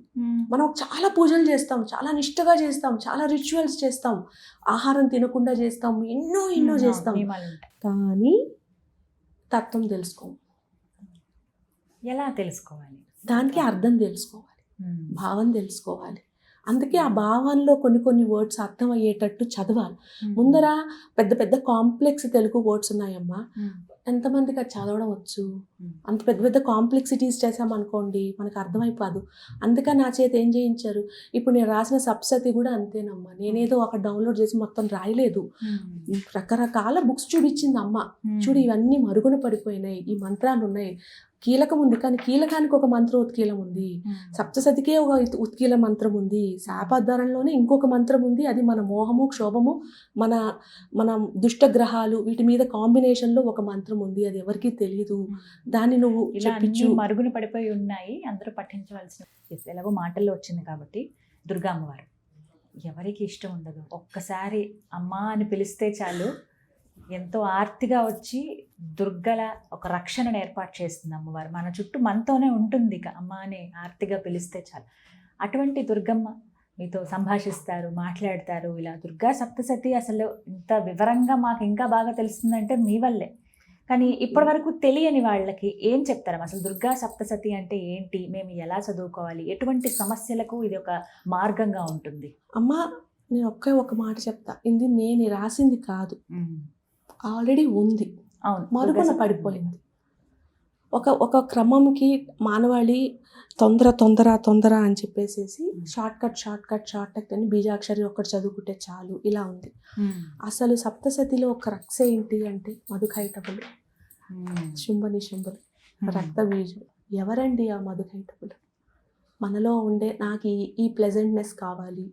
మనం చాలా పూజలు చేస్తాం, చాలా నిష్టగా చేస్తాం, చాలా రిచువల్స్ చేస్తాం, ఆహారం తినకుండా చేస్తాం, ఎన్నో చేస్తాం, కానీ తత్వం తెలుసుకోము. ఎలా తెలుసుకోవాలి? దానికి అర్థం తెలుసుకోవాలి, భావం తెలుసుకోవాలి. అందుకే ఆ భావంలో కొన్ని వర్డ్స్ అర్థమయ్యేటట్టు చదవాలి. ముందర పెద్ద పెద్ద కాంప్లెక్స్ తెలుగు వర్డ్స్ ఉన్నాయమ్మా, ఎంతమందికి అది చదవడం వచ్చు? అంత పెద్ద పెద్ద కాంప్లెక్సిటీస్ చేసామనుకోండి మనకు అర్థమైపోదు. అందుకని నా చేత ఏం చేయించారు, ఇప్పుడు నేను రాసిన సప్తశతి కూడా అంతేనమ్మా. నేనేదో ఒక డౌన్లోడ్ చేసి మొత్తం రాయలేదు, రకరకాల బుక్స్ చూపించింది అమ్మ. చూడు ఇవన్నీ మరుగున పడిపోయినాయి, ఈ మంత్రాలు ఉన్నాయి, కీలకం ఉంది కానీ కీలకానికి ఒక మంత్రం ఉత్కీలం ఉంది, సప్తశతికే ఒక ఉత్కీల మంత్రం ఉంది, శాపాధారంలోనే ఇంకొక మంత్రం ఉంది, అది మన మోహము క్షోభము మన మన దుష్టగ్రహాలు వీటి మీద కాంబినేషన్లో ఒక మంత్రం ఉంది, అది ఎవరికీ తెలియదు, దాన్ని నువ్వు చెప్పించు. మరుగున పడిపోయి ఉన్నాయి, అందరూ పఠించవలసిన. ఎలాగో మాటల్లో వచ్చింది కాబట్టి దుర్గా అమ్మవారు ఎవరికి ఇష్టం ఉండదు, ఒక్కసారి అమ్మా అని పిలిస్తే చాలు ఎంతో ఆర్తిగా వచ్చి దుర్గల ఒక రక్షణను ఏర్పాటు చేస్తుంది అమ్మవారు. మన చుట్టూ మనతోనే ఉంటుంది ఇక అమ్మ అని ఆర్తిగా పిలిస్తే చాలు. అటువంటి దుర్గమ్మ మీతో సంభాషిస్తారు, మాట్లాడతారు. ఇలా దుర్గా సప్తశతి అసలు ఇంత వివరంగా మాకు ఇంకా బాగా తెలుస్తుందంటే మీ వల్లే. కానీ ఇప్పటి వరకు తెలియని వాళ్ళకి ఏం చెప్తారు అసలు దుర్గా సప్తశతి అంటే ఏంటి, మేము ఎలా చదువుకోవాలి, ఎటువంటి సమస్యలకు ఇది ఒక మార్గంగా ఉంటుంది? అమ్మ నేను ఒక మాట చెప్తా, ఇది నేను రాసింది కాదు, ఆల్రెడీ ఉంది, మరుగున పడిపోయింది. ఒక క్రమంకి మానవాళి తొందర అని చెప్పేసి షార్ట్ కట్ అని బీజాక్షరి ఒక్కటి చదువుకుంటే చాలు ఇలా ఉంది. అసలు సప్తశతిలో ఒక రక్ష ఏంటి అంటే మధుకైటబులు, శుంభనిశుంభులు, రక్త బీజులు. ఎవరండి ఆ మధుకైటబులు? మనలో ఉండే నాకు ఈ ప్లెజెంట్నెస్ కావాలి,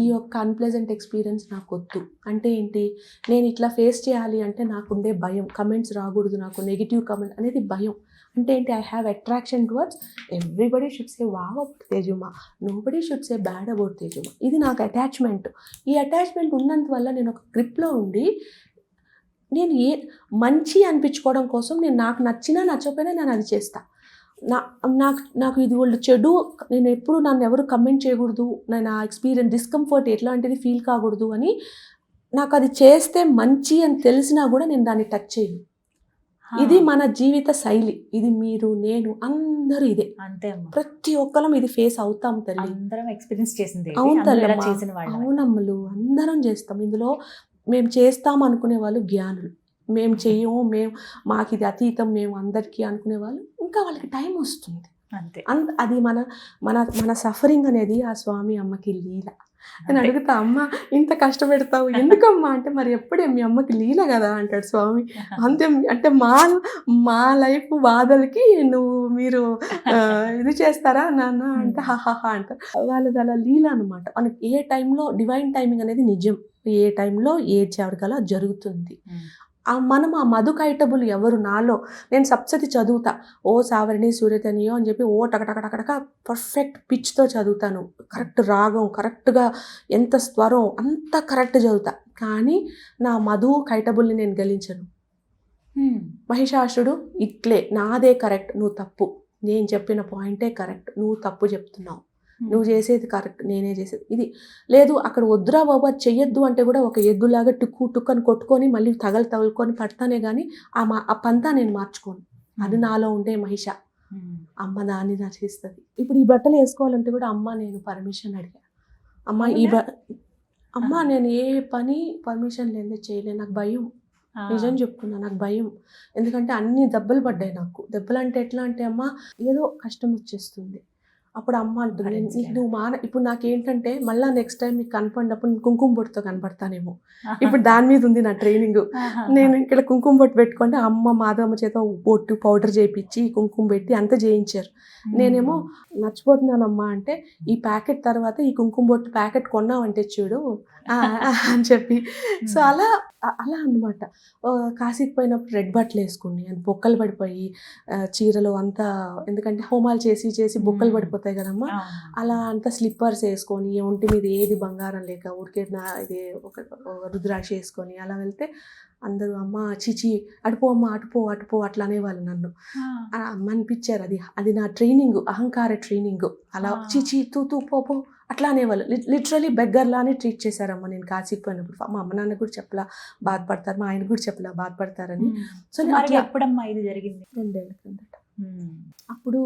ఈ యొక్క అన్ప్లెజెంట్ ఎక్స్పీరియన్స్ నాకు వద్దు అంటే ఏంటి, నేను ఇట్లా ఫేస్ చేయాలి అంటే నాకుండే భయం, కమెంట్స్ రాకూడదు, నాకు నెగిటివ్ కమెంట్ అనేది భయం. అంటే ఏంటి, I have attraction towards everybody should say wow about Tejuma, nobody should say bad about Tejuma. ఇది నాకు అటాచ్మెంట్. ఈ అటాచ్మెంట్ ఉన్నందువల్ల నేను ఒక గ్రిప్లో ఉండి నేను మంచి అనిపించుకోవడం కోసం నేను నాకు నచ్చినా నచ్చకపోయినా నేను అది చేస్తాను. నాకు ఇది వాళ్ళు చెడు, నేను ఎప్పుడు నన్ను ఎవరు కమెంట్ చేయకూడదు, నేను ఆ ఎక్స్పీరియన్స్ డిస్కంఫర్ట్ ఎట్లాంటిది ఫీల్ కాకూడదు అని, నాకు అది చేస్తే మంచి అని తెలిసినా కూడా నేను దాన్ని టచ్ చేయను. ఇది మన జీవిత శైలి, ఇది మీరు నేను అందరూ ఇదే, అంతే ప్రతి ఒక్కరం ఇది ఫేస్ అవుతాం తల్లి, అందరం ఎక్స్పీరియన్స్ చేసింది. అవునమ్మలు అందరం చేస్తాం. ఇందులో మేము చేస్తాం అనుకునే వాళ్ళు జ్ఞానులు, మేము చెయ్యము, మాకు ఇది అతీతం, మేము అందరికీ అనుకునే వాళ్ళు ఇంకా వాళ్ళకి టైం వస్తుంది అంతే. అది మన సఫరింగ్ అనేది ఆ స్వామి అమ్మకి లీల. నేను అడుగుతా, అమ్మ ఇంత కష్టపెడతావు ఎందుకమ్మా అంటే, మరి ఎప్పుడే మీ అమ్మకి లీల కదా అంటాడు స్వామి. అంతే, అంటే మా లైఫ్ బాధలకి మీరు ఇది చేస్తారా నాన్న అంటే హాహా అంటారు. వాళ్ళది అలా లీల అనమాట. మనకి ఏ టైంలో డివైన్ టైమింగ్ అనేది నిజం, ఏ టైంలో ఏ చేవరికలా జరుగుతుంది. మనం ఆ మధుకైటబులు ఎవరు, నాలో నేను సప్తశతి చదువుతా, ఓ సావరిణి సూర్యతనియో అని చెప్పి ఓ టకటకటకటక పర్ఫెక్ట్ పిచ్తో చదువుతాను, కరెక్ట్ రాగం, కరెక్ట్గా ఎంత స్వరం అంత కరెక్ట్ చదువుతా. కానీ నా మధుకైటబుల్ని నేను గెలించను. మహిషాసురుడు ఇట్లే, నాదే కరెక్ట్, నువ్వు తప్పు, నేను చెప్పిన పాయింటే కరెక్ట్, నువ్వు తప్పు చెప్తున్నావు, నువ్వు చేసేది కరెక్ట్, నేనే చేసేది ఇది లేదు, అక్కడ వద్దురా బాబు అది చెయ్యొద్దు అంటే కూడా ఒక ఎద్దులాగా టుక్కని కొట్టుకొని మళ్ళీ తగులుకొని పడతానే కానీ ఆ పంతా నేను మార్చుకోను. అది నాలో ఉండే మహిష. అమ్మ దాన్ని నా చేస్తుంది. ఇప్పుడు ఈ బట్టలు వేసుకోవాలంటే కూడా అమ్మ నేను పర్మిషన్ అడిగా, అమ్మ నేను ఏ పని పర్మిషన్ లేదే చేయలేను, నాకు భయం, నిజం చెప్తున్నా నాకు భయం. ఎందుకంటే అన్ని దెబ్బలు పడ్డాయి నాకు. దెబ్బలు అంటే ఎట్లా అంటే అమ్మ ఏదో కష్టం వచ్చేస్తుంది, అప్పుడు అమ్మ అంటుంది నువ్వు ఇప్పుడు నాకేంటంటే మళ్ళీ నెక్స్ట్ టైం మీకు కనపడినప్పుడు నేను కుంకుమ బొట్టుతో కనపడతానేమో. ఇప్పుడు దాని మీద ఉంది నా ట్రైనింగ్. నేను ఇక్కడ కుంకుమ బొట్టు పెట్టుకుంటే అమ్మ మాధవమ్మ చేత బొట్టు పౌడర్ చేయించి కుంకుమ పెట్టి అంతా చేయించారు. నేనేమో మర్చిపోతున్నానమ్మా అంటే, ఈ ప్యాకెట్ తర్వాత ఈ కుంకుమ బొట్టు ప్యాకెట్ కొన్నావంటే చూడు అని చెప్పి. సో అలా అన్నమాట. కాశీకి పోయినప్పుడు రెడ్ బట్టలు వేసుకుని అది బొక్కలు పడిపోయి చీరలు అంతా, ఎందుకంటే హోమాలు చేసి బొక్కలు పడిపోతాయి. అయిపోతాయి కదమ్మా. అలా అంతా స్లిప్పర్స్ వేసుకొని ఒంటి మీద ఏది బంగారం లేక ఊరికే ఇది ఒక రుద్రాక్ష వేసుకొని అలా వెళ్తే అందరూ అమ్మ చిచి అటుపో అమ్మ అటుపో అట్లా అనేవాళ్ళు నన్ను. అమ్మ అనిపించారు. అది నా ట్రైనింగ్, అహంకార ట్రైనింగ్. అలా చిచి తూ పో అట్లా అనేవాళ్ళు. లిటరలీ బెగ్గర్లానే ట్రీట్ చేశారమ్మ. నేను కాశీకి పోయినప్పుడు మా అమ్మ నాన్న కూడా చెప్పలా బాధపడతారు, మా ఆయన కూడా చెప్పలా బాధపడతారని. సో ఎప్పుడమ్మా ఇది జరిగింది? 2 ఏళ్ల కిందట. అప్పుడు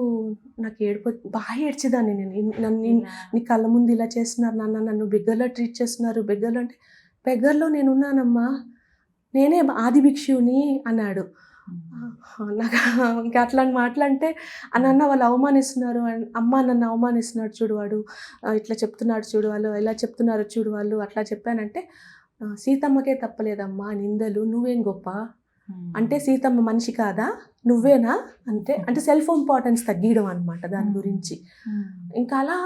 నాకు బాగా ఏడ్చేదాన్ని నేను. నన్ను నీ కళ్ళ ముందు ఇలా చేస్తున్నారు నాన్న, నన్ను బెగ్గర్లా ట్రీట్ చేస్తున్నారు. బెగ్గర్లో అంటే బెగ్గర్లో నేనున్నానమ్మా, నేనే ఆది భిక్షుని అన్నాడు. నాకు ఇంకా అట్లాంటి మాటలంటే నాన్న వాళ్ళు అవమానిస్తున్నారు, అమ్మ నన్ను అవమానిస్తున్నాడు చూడు వాడు, ఇట్లా చెప్తున్నాడు చూడు వాళ్ళు, ఇలా చెప్తున్నారు చూడు వాళ్ళు, అట్లా చెప్పానంటే సీతమ్మకే తప్పలేదమ్మా నిందలు, నువ్వేం గొప్ప అంటే సీతమ్మ మనిషి కాదా నువ్వేనా అంటే సెల్ఫ్ ఇంపార్టెన్స్ తగ్గియడం అనమాట దాని గురించి. ఇంకా అలా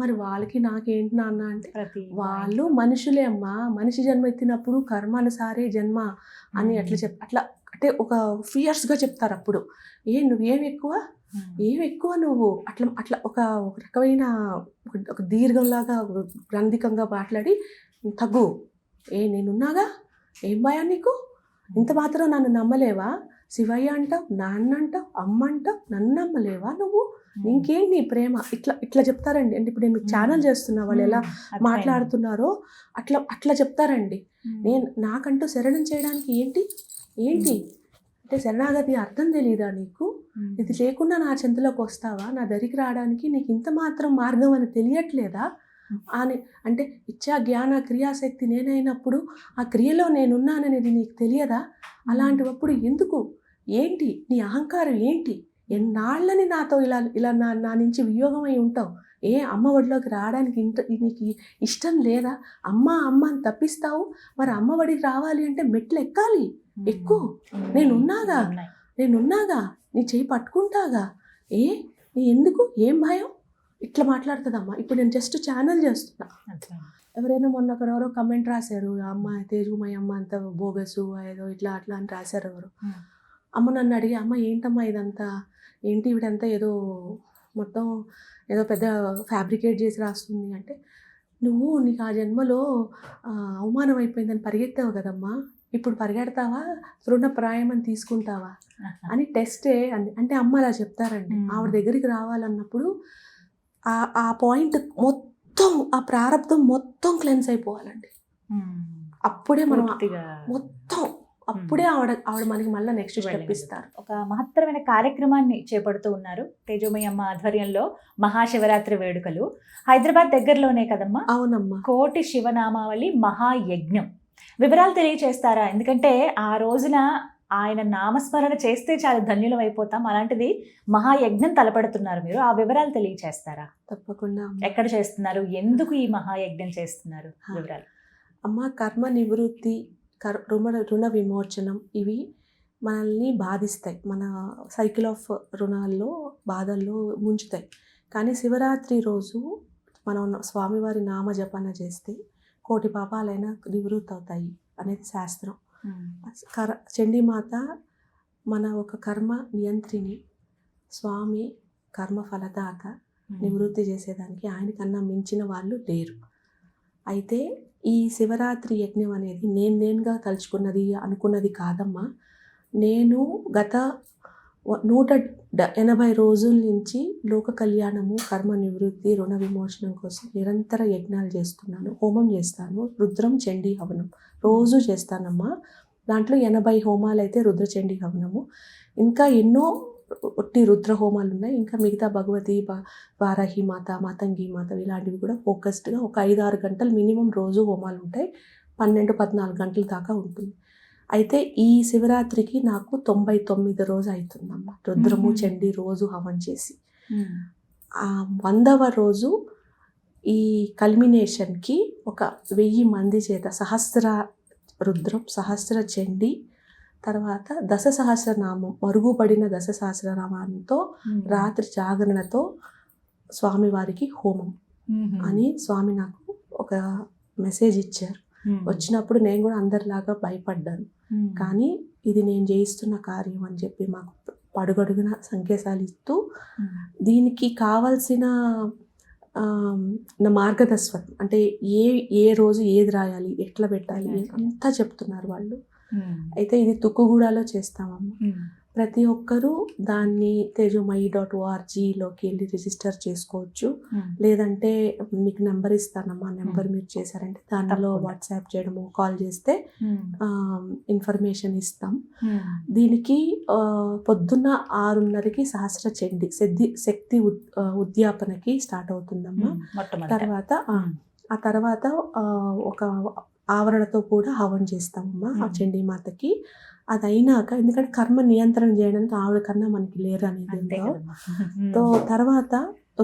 మరి వాళ్ళకి నాకేంటి నాన్న అంటే వాళ్ళు మనుషులే అమ్మా, మనిషి జన్మ ఎత్తినప్పుడు కర్మానుసారే జన్మ అని అట్లా అంటే ఒక ఫియర్స్గా చెప్తారు. అప్పుడు నువ్వేం ఎక్కువ నువ్వు అట్లా ఒక రకమైన ఒక దీర్ఘంలాగా గ్రంథికంగా మాట్లాడి తగ్గు, నేనున్నాగా, ఏం భయం నీకు, ఇంత మాత్రం నన్ను నమ్మలేవా, శివయ్య అంటావు, నాన్న అంటావు, అమ్మ అంటావు, నన్ను నమ్మలేవా నువ్వు, ఇంకేం నీ ప్రేమ, ఇట్లా చెప్తారండి. అంటే ఇప్పుడు నేను మీకు ఛానల్ చేస్తున్నా, వాళ్ళు ఎలా మాట్లాడుతున్నారో అట్లా చెప్తారండి. నాకంటూ శరణం చేయడానికి ఏంటి అంటే శరణాగతి అర్థం తెలీదా నీకు, ఇది లేకుండా నా చెంతలోకి వస్తావా, నా దరికి రావడానికి నీకు ఇంత మాత్రం మార్గం అని తెలియట్లేదా అని అంటే ఇచ్చా జ్ఞాన క్రియాశక్తి నేనైనప్పుడు ఆ క్రియలో నేనున్నాననేది నీకు తెలియదా, అలాంటివప్పుడు ఎందుకు ఏంటి నీ అహంకారం ఏంటి, ఎన్నాళ్ళని నాతో ఇలా నా నుంచి వియోగమై ఉంటావు, అమ్మ ఒడిలోకి రావడానికి నీకు ఇష్టం లేదా, అమ్మ అని తప్పిస్తావు, మరి అమ్మ ఒడికి రావాలి అంటే మెట్లు ఎక్కాలి, ఎక్కువ, నేనున్నాగా నీ చెయ్యి పట్టుకుంటాగా, నీ ఎందుకు ఏం భయం, ఇట్లా మాట్లాడుతుందమ్మా. ఇప్పుడు నేను జస్ట్ ఛానల్ చేస్తున్నా. ఎవరైనా మొన్న ఎవరో కమెంట్ రాశారు, అమ్మ తేజుమయ్య అమ్మ అంత బోగసు ఏదో ఇట్లా అట్లా అని రాశారు ఎవరు. అమ్మ నన్ను అడిగి, అమ్మ ఏంటమ్మా ఇదంతా, ఏంటి ఇవిడంతా ఏదో మొత్తం ఏదో పెద్ద ఫ్యాబ్రికేట్ చేసి రాస్తుంది అంటే, నీకు ఆ జన్మలో అవమానం అయిపోయిందని పరిగెత్తావు కదమ్మా, ఇప్పుడు పరిగెడతావా, తృణప్రాయం అని తీసుకుంటావా అని టెస్టే అంటే అమ్మ అలా చెప్తారండి. ఆవిడ దగ్గరికి రావాలన్నప్పుడు ఆ పాయింట్ మొత్తం, ఆ ప్రారంభం మొత్తం క్లెన్స్ అయిపోవాలండి. అప్పుడే మనం అప్పుడే ఆవిడ మనకి మళ్ళీ నెక్స్ట్ స్టెప్ ఇస్తారు. ఒక మహత్తరమైన కార్యక్రమాన్ని చేపడుతూ ఉన్నారు తేజోమయ్య అమ్మ ఆధ్వర్యంలో, మహాశివరాత్రి వేడుకలు. హైదరాబాద్ దగ్గరలోనే కదమ్మా? అవునమ్మా. కోటి శివనామావళి మహాయజ్ఞం వివరాలు తెలియచేస్తారా? ఎందుకంటే ఆ రోజున ఆయన నామస్మరణ చేస్తే చాలా ధన్యులం అయిపోతాం, అలాంటిది మహాయజ్ఞం తలపెడుతున్నారు మీరు, ఆ వివరాలు తెలియచేస్తారా? తప్పకుండా. ఎక్కడ చేస్తున్నారు, ఎందుకు ఈ మహాయజ్ఞం చేస్తున్నారు, వివరాలు? అమ్మ కర్మ నివృత్తి, రుణ విమోచనం ఇవి మనల్ని బాధిస్తాయి, మన సైకిల్ ఆఫ్ రుణాల్లో బాధల్లో ముంచుతాయి. కానీ శివరాత్రి రోజు మనం స్వామివారి నామ జపన చేస్తే కోటి పాపాలైనా నివృత్తి అవుతాయి అనేది శాస్త్రం. చండీమాత మన ఒక కర్మ నియంత్రిని, స్వామి కర్మ ఫలదాత, నివృత్తి చేసేదానికి ఆయనకన్నా మించిన వాళ్ళు లేరు. అయితే ఈ శివరాత్రి యజ్ఞం అనేది నేనుగా తలుచుకున్నది అనుకున్నది కాదమ్మా. నేను గత 180 రోజుల నుంచి లోక కళ్యాణము, కర్మ నివృత్తి, రుణ విమోచనం కోసం నిరంతర యజ్ఞాలు చేస్తున్నాను. హోమం చేస్తాను, రుద్రం చండీ హవనం రోజు చేస్తానమ్మా. దాంట్లో 80 హోమాలు అయితే రుద్రచండీ హవనము, ఇంకా ఎన్నో ఒట్టి రుద్ర హోమాలు ఉన్నాయి. ఇంకా మిగతా భగవతి, వారాహి మాత, మాతంగి మాత ఇలాంటివి కూడా ఫోకస్డ్గా ఒక 5-6 గంటలు మినిమం రోజు హోమాలు ఉంటాయి. 12-14 గంటల దాకా ఉంటుంది. అయితే ఈ శివరాత్రికి నాకు 99 రోజు అవుతుందమ్మ రుద్రము చండీ రోజు హవనం చేసి. ఆ 100వ రోజు ఈ కల్మినేషన్కి ఒక 1000 మంది చేత సహస్ర రుద్రం, సహస్ర చండీ, తర్వాత 10 సహస్రనామం, మరుగుపడిన 10 సహస్రనామంతో రాత్రి జాగరణతో స్వామివారికి హోమం అని స్వామి నాకు ఒక మెసేజ్ ఇచ్చారు. వచ్చినప్పుడు నేను కూడా అందరిలాగా భయపడ్డాను. కానీ ఇది నేను చేయిస్తున్న కార్యం అని చెప్పి మాకు అడుగడుగున సంకేతాలు ఇస్తూ దీనికి కావాల్సిన నా మార్గదర్శకత్వం అంటే ఏ రోజు ఏది రాయాలి, ఎట్లా పెట్టాలి అంతా చెప్తున్నారు వాళ్ళు. అయితే ఇది తుక్కుగూడలో చేస్తామమ్మ. ప్రతి ఒక్కరూ దాన్ని tejomai.org.లోకి వెళ్ళి రిజిస్టర్ చేసుకోవచ్చు. లేదంటే మీకు నెంబర్ ఇస్తానమ్మా, నెంబర్ మీరు చేశారంటే దానిలో వాట్సాప్ చేయడము, కాల్ చేస్తే ఇన్ఫర్మేషన్ ఇస్తాం. దీనికి పొద్దున్న 6:30కి సహస్ర చండి శక్తి ఉద్యాపనకి స్టార్ట్ అవుతుందమ్మా. ఆ తర్వాత ఒక ఆవరణతో కూడా హవనం చేస్తామమ్మా ఆ చండీమాతకి. అది అయినాక, ఎందుకంటే కర్మ నియంత్రణ చేయడానికి ఆవిడ కన్నా మనకి లేరు అనేది. తో తర్వాత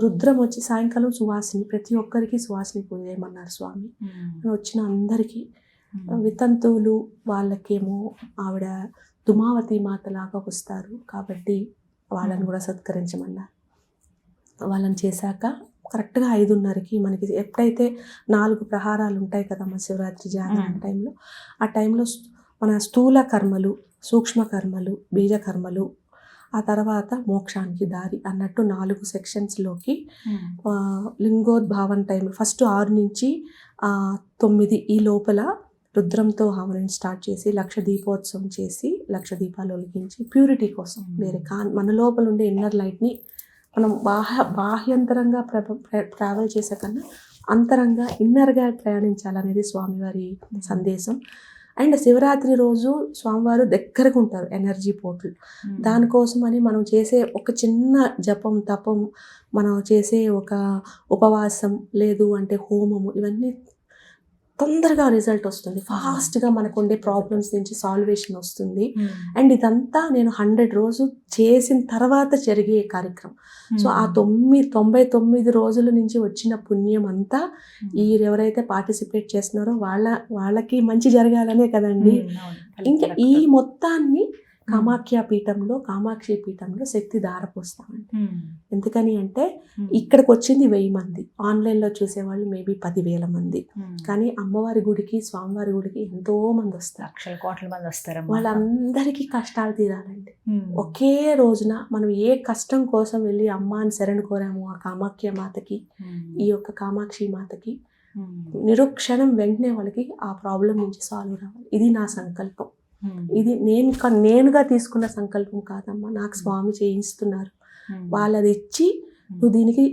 రుద్రం వచ్చి సాయంకాలం సువాసిని, ప్రతి ఒక్కరికి సువాసిని పూజ చేయమన్నారు స్వామి. వచ్చిన అందరికీ వితంతువులు వాళ్ళకేమో ఆవిడ దుమావతి మాతలాగా వస్తారు కాబట్టి వాళ్ళని కూడా సత్కరించమన్నారు. వాళ్ళని చేశాక కరెక్ట్గా 5:30కి మనకి ఎప్పుడైతే 4 ప్రహారాలు ఉంటాయి కదమ్మా శివరాత్రి జాగరణ టైంలో, ఆ టైంలో మన స్థూల కర్మలు, సూక్ష్మ కర్మలు, బీజ కర్మలు, ఆ తర్వాత మోక్షానికి దారి అన్నట్టు 4 సెక్షన్స్లోకి లింగోద్భావన టైం ఫస్ట్ 6 నుంచి 9 ఈ లోపల రుద్రంతో హవనం స్టార్ట్ చేసి 1,00,000 దీపోత్సవం చేసి 1,00,000 దీపాలు వెలిగించి ప్యూరిటీ కోసం వేరే మన లోపల ఉండే ఇన్నర్ లైట్ని మనం బాహ్యంతరంగా ట్రావెల్ చేసే కన్నా అంతరంగా ఇన్నర్గా ప్రయాణించాలనేది స్వామివారి సందేశం. అండ్ శివరాత్రి రోజు స్వామివారు దగ్గరకు ఉంటారు ఎనర్జీ పోర్టల్. దానికోసమని మనం చేసే ఒక చిన్న జపం, తపం, మనం చేసే ఒక ఉపవాసం, లేదు అంటే హోమము, ఇవన్నీ తొందరగా రిజల్ట్ వస్తుంది. ఫాస్ట్గా మనకు ఉండే ప్రాబ్లమ్స్ నుంచి సాల్వేషన్ వస్తుంది. అండ్ ఇదంతా నేను 100 రోజు చేసిన తర్వాత జరిగే కార్యక్రమం. సో ఆ 99 రోజుల నుంచి వచ్చిన పుణ్యం అంతా ఎవరైతే పార్టిసిపేట్ చేస్తున్నారో వాళ్ళకి మంచి జరగాలనే కదండి. ఇంకా ఈ మొత్తాన్ని కామాక్షి పీఠంలో శక్తి ధారపోస్తామండి. ఎందుకని అంటే ఇక్కడికి వచ్చింది 1000 మంది, ఆన్లైన్లో చూసేవాళ్ళు మేబీ 10,000 మంది, కానీ అమ్మవారి గుడికి, స్వామివారి గుడికి ఎంతో మంది వస్తారు, లక్షల కోట్ల మంది వస్తారు. వాళ్ళందరికీ కష్టాలు తీరాలండి. ఒకే రోజున మనం ఏ కష్టం కోసం వెళ్ళి అమ్మాని శరణు కోరాము ఆ కామాఖ్య మాతకి, ఈ యొక్క కామాక్షి మాతకి, నిరుక్షణం వెంటనే వాళ్ళకి ఆ ప్రాబ్లం నుంచి సాల్వ్ రావాలి. ఇది నా సంకల్పం. ఇది నేనుగా తీసుకున్న సంకల్పం కాదమ్మా, నాకు స్వామి చేయిస్తున్నారు. వాళ్ళది ఇచ్చి నువ్వు దీనికి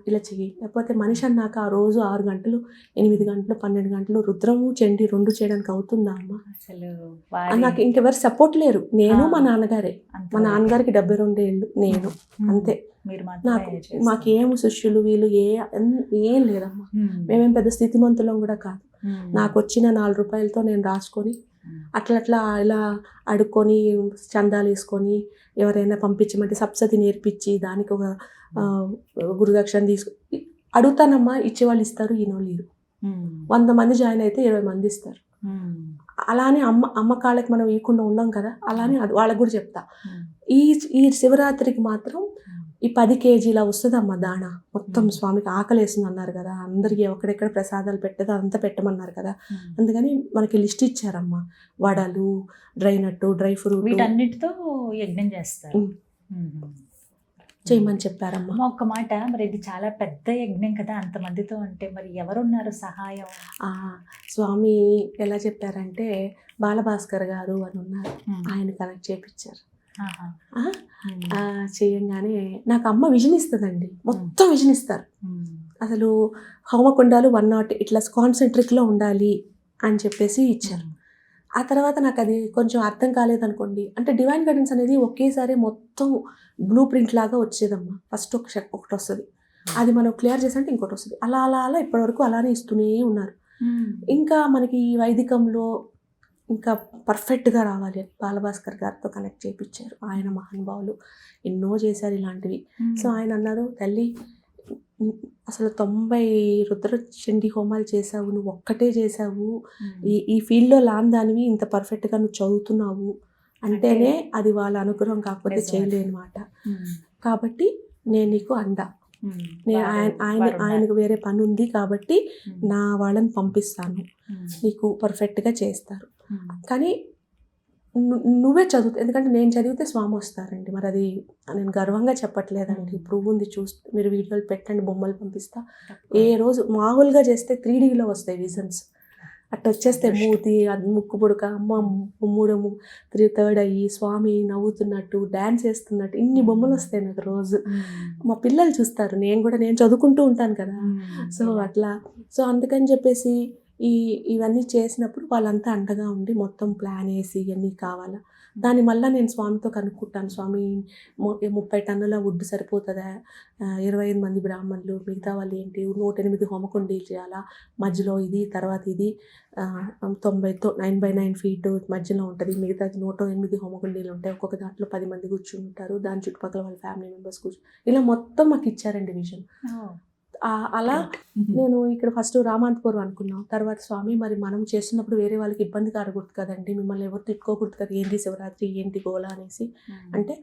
ఇలా చెయ్యి, లేకపోతే మనిషి అన్నాక ఆ రోజు 6 గంటలు, 8 గంటలు, 12 గంటలు రుద్రము చండి 2 చేయడానికి అవుతుందా అమ్మా? నాకు ఇంకెవరు సపోర్ట్ లేరు. నేను మా నాన్నగారే. మా నాన్నగారికి 72 ఏళ్ళు, నేను అంతే. మాకేం శిష్యులు వీళ్ళు ఏం లేదమ్మా. మేమేం పెద్ద స్థితిమంతులం కూడా కాదు. నాకు వచ్చిన 4 రూపాయలతో నేను రాసుకొని అట్లా ఇలా అడుక్కొని చందాలు వేసుకొని ఎవరైనా పంపించమంటే సబ్సిడీ నేర్పించి దానికి ఒక గురుదక్షిణ అడుగుతానమ్మా. ఇచ్చేవాళ్ళు ఇస్తారు, ఈనోళ్ళు 100 మంది జాయిన్ అయితే 20 మంది ఇస్తారు. అలానే అమ్మ కాళ్ళకి మనం ఇవ్వకుండా ఉన్నాం కదా, అలానే వాళ్ళకి కూడా చెప్తా. ఈ శివరాత్రికి మాత్రం ఈ 10 కేజీల వస్తుందమ్మా దాణ మొత్తం. స్వామికి ఆకలేస్తుంది అన్నారు కదా, అందరికీ ఎక్కడెక్కడ ప్రసాదాలు పెట్టేదో అంతా పెట్టమన్నారు కదా, అందుకని మనకి లిస్ట్ ఇచ్చారమ్మా. వడలు, డ్రై నట్టు, డ్రై ఫ్రూట్, వీటన్నిటితో యజ్ఞం చేస్తారు, చేయమని చెప్పారమ్మా. ఒక్క మాట, మరి ఇది చాలా పెద్ద యజ్ఞం కదా అంతమందితో, అంటే మరి ఎవరున్నారు సహాయం? స్వామి ఎలా చెప్పారంటే బాలభాస్కర్ గారు అని ఉన్నారు, ఆయన కనెక్ట్ చేయించారు. చేయంగానే నాకు అమ్మ విజన్ ఇస్తుందండి, మొత్తం విజన్ ఇస్తారు. అసలు హోమకుండాలు 108 ఇట్లా కాన్సెంట్రిక్లో ఉండాలి అని చెప్పేసి ఇచ్చారు. ఆ తర్వాత నాకు అది కొంచెం అర్థం కాలేదనుకోండి, అంటే డివైన్ గైడెన్స్ అనేది ఒకేసారి మొత్తం బ్లూ ప్రింట్ లాగా వచ్చేదమ్మా. ఫస్ట్ ఒకటి వస్తుంది, అది మనం క్లియర్ చేసాలంటే ఇంకోటి వస్తుంది, అలా అలా అలా ఇప్పటివరకు అలానే ఇస్తూనే ఉన్నారు. ఇంకా మనకి వైదికంలో ఇంకా పర్ఫెక్ట్గా రావాలి, బాలభాస్కర్ గారితో కనెక్ట్ చేయించారు. ఆయన మహానుభావులు ఎన్నో చేశారు ఇలాంటివి. సో ఆయన అన్నారు, తల్లి అసలు 90 రుద్ర చండీ హోమాలు చేసావు, నువ్వు ఒక్కటే చేసావు, ఈ ఫీల్డ్లో లాన్ దానివి, ఇంత పర్ఫెక్ట్గా నువ్వు చదువుతున్నావు అంటేనే అది వాళ్ళ అనుగ్రహం, కాకపోతే చేయలేనమాట. కాబట్టి నేను నీకు అండ, నేను ఆయనకు వేరే పని ఉంది కాబట్టి నా వాళ్ళని పంపిస్తాను, నీకు పర్ఫెక్ట్గా చేస్తారు. కానీ నువ్వే చదువు, ఎందుకంటే నేను చదివితే స్వామి వస్తారండి. మరి అది నేను గర్వంగా చెప్పట్లేదండి. ప్రూవ్ ఉంది, మీరు వీడియోలు పెట్టండి, బొమ్మలు పంపిస్తా. ఏ రోజు మామూలుగా చేస్తే 3Dలో వస్తాయి విజన్స్, అట్లా వచ్చేస్తే మూతి, అది ముక్కు పుడక, అమ్మ మూడము 3/3 అయ్యి స్వామి నవ్వుతున్నట్టు, డ్యాన్స్ వేస్తున్నట్టు, ఇన్ని బొమ్మలు వస్తాయి నాకు రోజు. మా పిల్లలు చూస్తారు, నేను చదువుకుంటూ ఉంటాను కదా, సో అట్లా. సో అందుకని చెప్పేసి ఇవన్నీ చేసినప్పుడు వాళ్ళంతా అండగా ఉండి మొత్తం ప్లాన్ వేసి ఇవన్నీ కావాలా. దాని మళ్ళీ నేను స్వామితో కనుక్కుంటాను, స్వామి 30 టన్నుల వుడ్ సరిపోతుందా, 25 మంది బ్రాహ్మణులు, మిగతా వాళ్ళు ఏంటి, 108 హోమకుండీలు చేయాలా, మధ్యలో ఇది, తర్వాత ఇది 9/9 ఫీట్ మధ్యలో ఉంటుంది, మిగతా 108 హోమకుండీలు ఉంటాయి, ఒక్కొక్క దాంట్లో 10 మంది కూర్చుంటారు, దాని చుట్టుపక్కల వాళ్ళ ఫ్యామిలీ మెంబర్స్ ఇలా మొత్తం మాకు ఇచ్చారండి విజన్. అలా నేను ఇక్కడ ఫస్ట్ రామాంతపురం అనుకున్నాం, తర్వాత స్వామి మరి మనం చేస్తున్నప్పుడు వేరే వాళ్ళకి ఇబ్బంది కారకూడదు కదండి, మిమ్మల్ని ఎవరు తిట్టుకోకూడదు కదా, ఏంటి శివరాత్రి ఏంటి గోలా అనేసి. అంటే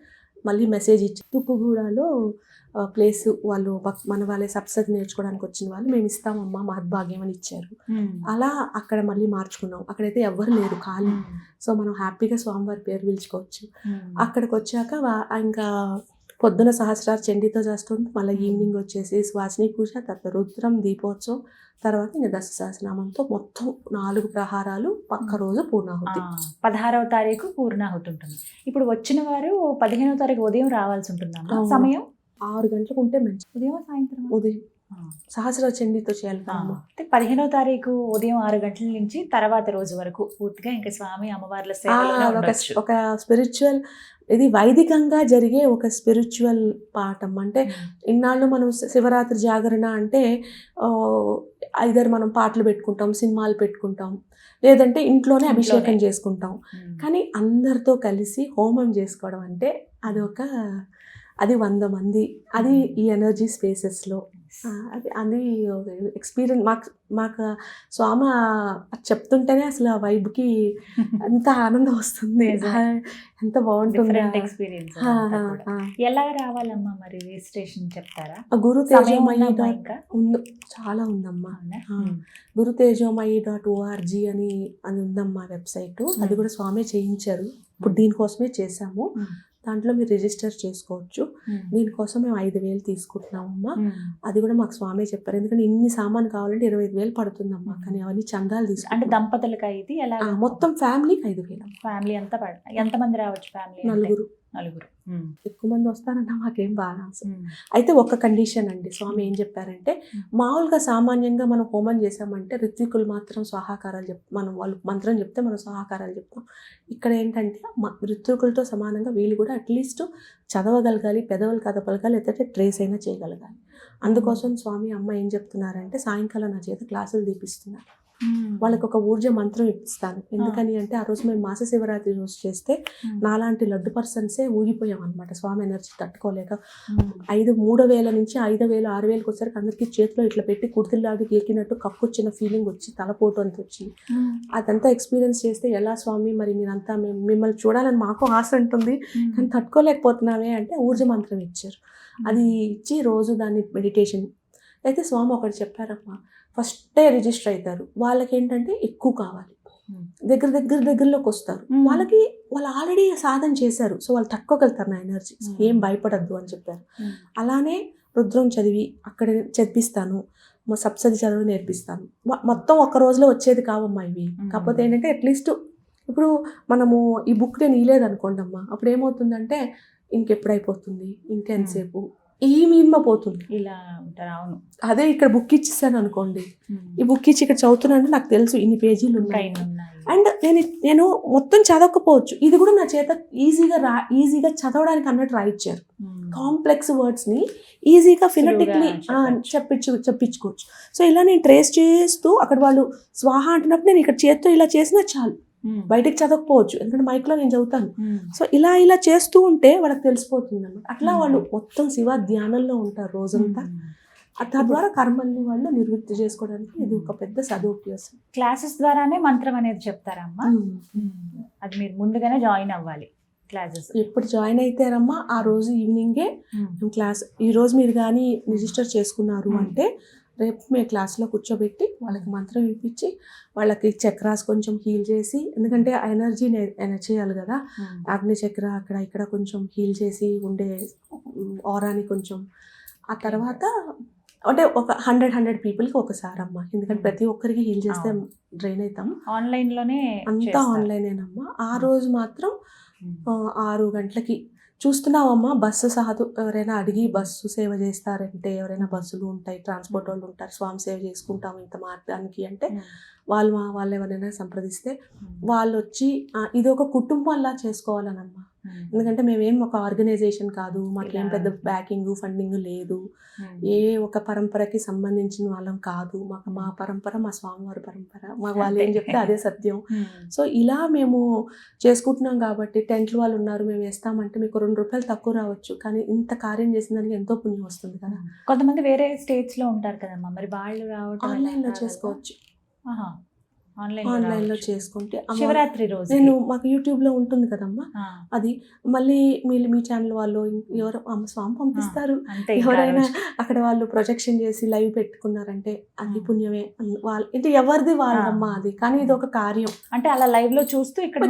మళ్ళీ మెసేజ్ ఇచ్చి తుక్కుగూడలో ప్లేస్ వాళ్ళు మన వాళ్ళే సబ్సిడీ నేర్చుకోవడానికి వచ్చిన వాళ్ళు మేము ఇస్తామమ్మా మహద్భాగ్యం అని ఇచ్చారు. అలా అక్కడ మళ్ళీ మార్చుకున్నాం, అక్కడైతే ఎవ్వరు లేరు ఖాళీ, సో మనం హ్యాపీగా స్వామివారి పేరు పిలుచుకోవచ్చు. అక్కడికి వచ్చాక ఇంకా పొద్దున సహస్రార్ చండీతో చేస్తుంది, మళ్ళీ ఈవినింగ్ వచ్చేసి సువాసిని పూజ, తర్వాత రుద్రం దీపోత్సవం, తర్వాత ఇంకా దశ సహస్రనామంతో మొత్తం 4 ప్రహారాలు పక్క రోజు పూర్ణాహుతి. 16వ తారీఖు పూర్ణాహుతి ఉంటుంది. ఇప్పుడు వచ్చిన వారు 15వ తారీఖు ఉదయం రావాల్సి ఉంటుందా? సమయం 6 గంటలకు ఉంటే మంచి, ఉదయం సాయంత్రం ఉదయం సహస్ర చండీతో చేయాలి. అంటే 15వ తారీఖు ఉదయం 6 గంటల నుంచి తర్వాత రోజు వరకు పూర్తిగా ఇంకా స్వామి అమ్మవార్ల సేవలో ఒక స్పిరిచువల్, ఇది వైదికంగా జరిగే ఒక స్పిరిచువల్ పాఠం. అంటే ఇన్నాళ్ళు మనం శివరాత్రి జాగరణ అంటే ఐదర్ మనం పాటలు పెట్టుకుంటాం, సినిమాలు పెట్టుకుంటాం, లేదంటే ఇంట్లోనే అభిషేకం చేసుకుంటాం. కానీ అందరితో కలిసి హోమం చేసుకోవడం అంటే అది 100 మంది, అది ఈ ఎనర్జీ స్పేసెస్లో అది ఎక్స్పీరియన్స్. మాకు స్వామి చెప్తుంటేనే అసలు ఆ వైబ్కి ఎంత ఆనందం వస్తుంది, ఎంత బాగుంటుంది ఎక్స్పీరియన్స్. ఎలా రావాలమ్మా మరి రిజిస్ట్రేషన్ చెప్తారా? గురు తేజోమయి చాలా ఉందమ్మా, gurutejomayi.org అని ఉందమ్మా వెబ్సైట్, అది కూడా స్వామి చేయించారు, ఇప్పుడు దీనికోసమే చేశాము. దాంట్లో మీరు రిజిస్టర్ చేసుకోవచ్చు. దీనికోసం మేము 5,000 తీసుకుంటున్నామమ్మా, అది కూడా మాకు స్వామి చెప్పారు, ఎందుకంటే ఇన్ని సామాన్ కావాలంటే 25,000 పడుతుందమ్మా, కానీ అవన్నీ చందాలు తీసుకుంటాం. అంటే దంపతులకి ఇది ఎలా? మొత్తం ఫ్యామిలీకి 5,000. ఫ్యామిలీ అంతా ఎంతమంది రావచ్చు? ఫ్యామిలీ 4. ఎక్కువ మంది వస్తారన్నా మాకేం బాగా. అయితే ఒక కండిషన్ అండి, స్వామి ఏం చెప్పారంటే, మామూలుగా సామాన్యంగా మనం హోమం చేసామంటే ఋత్వికులు మాత్రం స్వాహాకారాలు మనం వాళ్ళు మంత్రం చెప్తే మనం స్వాహాకారాలు చెప్తాం. ఇక్కడ ఏంటంటే ఋత్వికులతో సమానంగా వీళ్ళు కూడా అట్లీస్ట్ చదవగలగాలి, పెదవులు కదపలగాలి, లేకపోతే ట్రేస్ అయినా చేయగలగాలి. అందుకోసం స్వామి అమ్మ ఏం చెప్తున్నారంటే, సాయంకాలం నా చేత క్లాసులు తీపిస్తున్నారు, వాళ్ళకి ఒక ఊర్జ మంత్రం ఇస్తాను. ఎందుకని అంటే ఆ రోజు మేము మాస శివరాత్రి రోజు చేస్తే నాలాంటి లడ్డు పర్సన్సే ఊగిపోయాం అనమాట, స్వామి ఎనర్జీ తట్టుకోలేక. 3,000 నుంచి 5,000 6,000కి వచ్చేసరికి అందరికీ చేతిలో ఇట్లా పెట్టి కుర్తిల్లాగి ఎక్కినట్టు కక్కుచ్చిన ఫీలింగ్ వచ్చి తలపోటు అంత వచ్చింది. అదంతా ఎక్స్పీరియన్స్ చేస్తే ఎలా స్వామి మరి మీరంతా మిమ్మల్ని చూడాలని మాకు ఆశ ఉంటుంది, కానీ తట్టుకోలేకపోతున్నామే అంటే ఊర్జ మంత్రం ఇచ్చారు. అది ఇచ్చి రోజు దాన్ని మెడిటేషన్ అయితే స్వామి ఒకటి చెప్పారమ్మా, ఫస్టే రిజిస్టర్ అవుతారు, వాళ్ళకి ఏంటంటే ఎక్కువ కావాలి, దగ్గరలోకి వస్తారు, వాళ్ళు ఆల్రెడీ సాధన చేశారు, సో వాళ్ళు తట్టుకోగలుగుతారు నా ఎనర్జీ, ఏం భయపడద్దు అని చెప్పారు. అలానే రుద్రం చదివి అక్కడ చదివిస్తాను, మా సప్తశతి చదువు నేర్పిస్తాను. మొత్తం ఒక్క రోజులో వచ్చేది కావమ్మా ఇవి. కాకపోతే ఏంటంటే అట్లీస్ట్ ఇప్పుడు మనము ఈ బుక్ నేను ఇయలేదనుకోండి అమ్మా, అప్పుడు ఏమవుతుందంటే ఇంకెప్పుడైపోతుంది, ఇంకెంతసేపు పోతుంది ఇలా ఉంటారు. అవును, అదే ఇక్కడ బుక్ ఇచ్చిస్తాను అనుకోండి, ఈ బుక్ ఇచ్చి ఇక్కడ చదువుతున్నాను, నాకు తెలుసు ఇన్ని పేజీలు ఉన్నాయి, అండ్ నేను మొత్తం చదవకపోవచ్చు, ఇది కూడా నా చేత ఈజీగా చదవడానికి అన్నట్టు రాయిచ్చారు. కాంప్లెక్స్ వర్డ్స్ని ఈజీగా ఫినటిక్లీ చెప్పించుకోవచ్చు. సో ఇలా నేను ట్రేస్ చేస్తూ అక్కడ వాళ్ళు స్వాహ అంటున్నప్పుడు నేను ఇక్కడ చేత్తో ఇలా చేసినా చాలు, బయటకు చదవకపోవచ్చు, ఎందుకంటే మైక్లో నేను చదువుతాను. సో ఇలా చేస్తూ ఉంటే వాళ్ళకి తెలిసిపోతుంది అన్నమాట. అట్లా వాళ్ళు మొత్తం శివ ధ్యానంలో ఉంటారు రోజంతా. తద్వారా కర్మల్ని వాళ్ళు నిర్వృత్తి చేసుకోవడానికి ఇది ఒక పెద్ద సదుపయోగం. క్లాసెస్ ద్వారానే మంత్రం అనేది చెప్తారమ్మా, అది మీరు ముందుగానే జాయిన్ అవ్వాలి. క్లాసెస్ ఎప్పుడు జాయిన్ అయితారమ్మా ఆ రోజు ఈవినింగే క్లాస్. ఈ రోజు మీరు కానీ రిజిస్టర్ చేసుకున్నారు అంటే రేపు మేము క్లాస్లో కూర్చోబెట్టి వాళ్ళకి మంత్రం ఇప్పించి వాళ్ళకి చక్రాస్ కొంచెం హీల్ చేసి, ఎందుకంటే ఎనర్జీని చేయాలి కదా, అగ్ని చక్ర అక్కడ ఇక్కడ కొంచెం హీల్ చేసి ఉండే ఆరాని కొంచెం. ఆ తర్వాత అంటే ఒక 100 పీపుల్కి ఒకసారి అమ్మ, ఎందుకంటే ప్రతి ఒక్కరికి హీల్ చేస్తే డ్రైన్ అవుతాం. ఆన్లైన్లోనే అంతా ఆన్లైనేనమ్మా. ఆ రోజు మాత్రం 6 గంటలకి చూస్తున్నావమ్మా, బస్సు సాధు ఎవరైనా అడిగి బస్సు సేవ చేస్తారంటే, ఎవరైనా బస్సులు ఉంటాయి, ట్రాన్స్పోర్ట్ వాళ్ళు ఉంటారు, స్వామి సేవ చేసుకుంటాం ఇంత మార్గానికి అంటే వాళ్ళు ఎవరైనా సంప్రదిస్తే వాళ్ళు వచ్చి ఇది ఒక కుటుంబంలా చేసుకోవాలనమ్మా. ఎందుకంటే మేమేం ఒక ఆర్గనైజేషన్ కాదు, మాకేం పెద్ద బ్యాకింగ్ ఫండింగ్ లేదు, ఏ ఒక పరంపరకి సంబంధించిన వాళ్ళం కాదు. మా పరంపర మా స్వామివారి పరంపర, మాకు వాళ్ళు ఏం చెప్తే అదే సత్యం. సో ఇలా మేము చేసుకుంటున్నాం కాబట్టి టెంట్లు వాళ్ళు ఉన్నారు, మేము వేస్తామంటే మీకు ₹2 తక్కువ రావచ్చు, కానీ ఇంత కార్యం చేసిన దానికి ఎంతో పుణ్యం వస్తుంది కదా. కొంతమంది వేరే స్టేట్స్లో ఉంటారు కదమ్మా, మరి వాళ్ళు రావడం ఆన్లైన్లో చేసుకోవచ్చు. ఆన్లైన్లో చేసుకుంటే శివరాత్రి రోజు మాకు యూట్యూబ్లో ఉంటుంది కదమ్మా, అది మళ్ళీ మీ ఛానల్ వాళ్ళు ఎవరు స్వామి పంపిస్తారు, ఎవరైనా అక్కడ వాళ్ళు ప్రొజెక్షన్ చేసి లైవ్ పెట్టుకున్నారంటే అది పుణ్యమే. వాళ్ళు అంటే ఎవరిది వాళ్ళమ్మా అది, కానీ ఇది ఒక కార్యం అంటే అలా లైవ్ లో చూస్తూ ఇక్కడ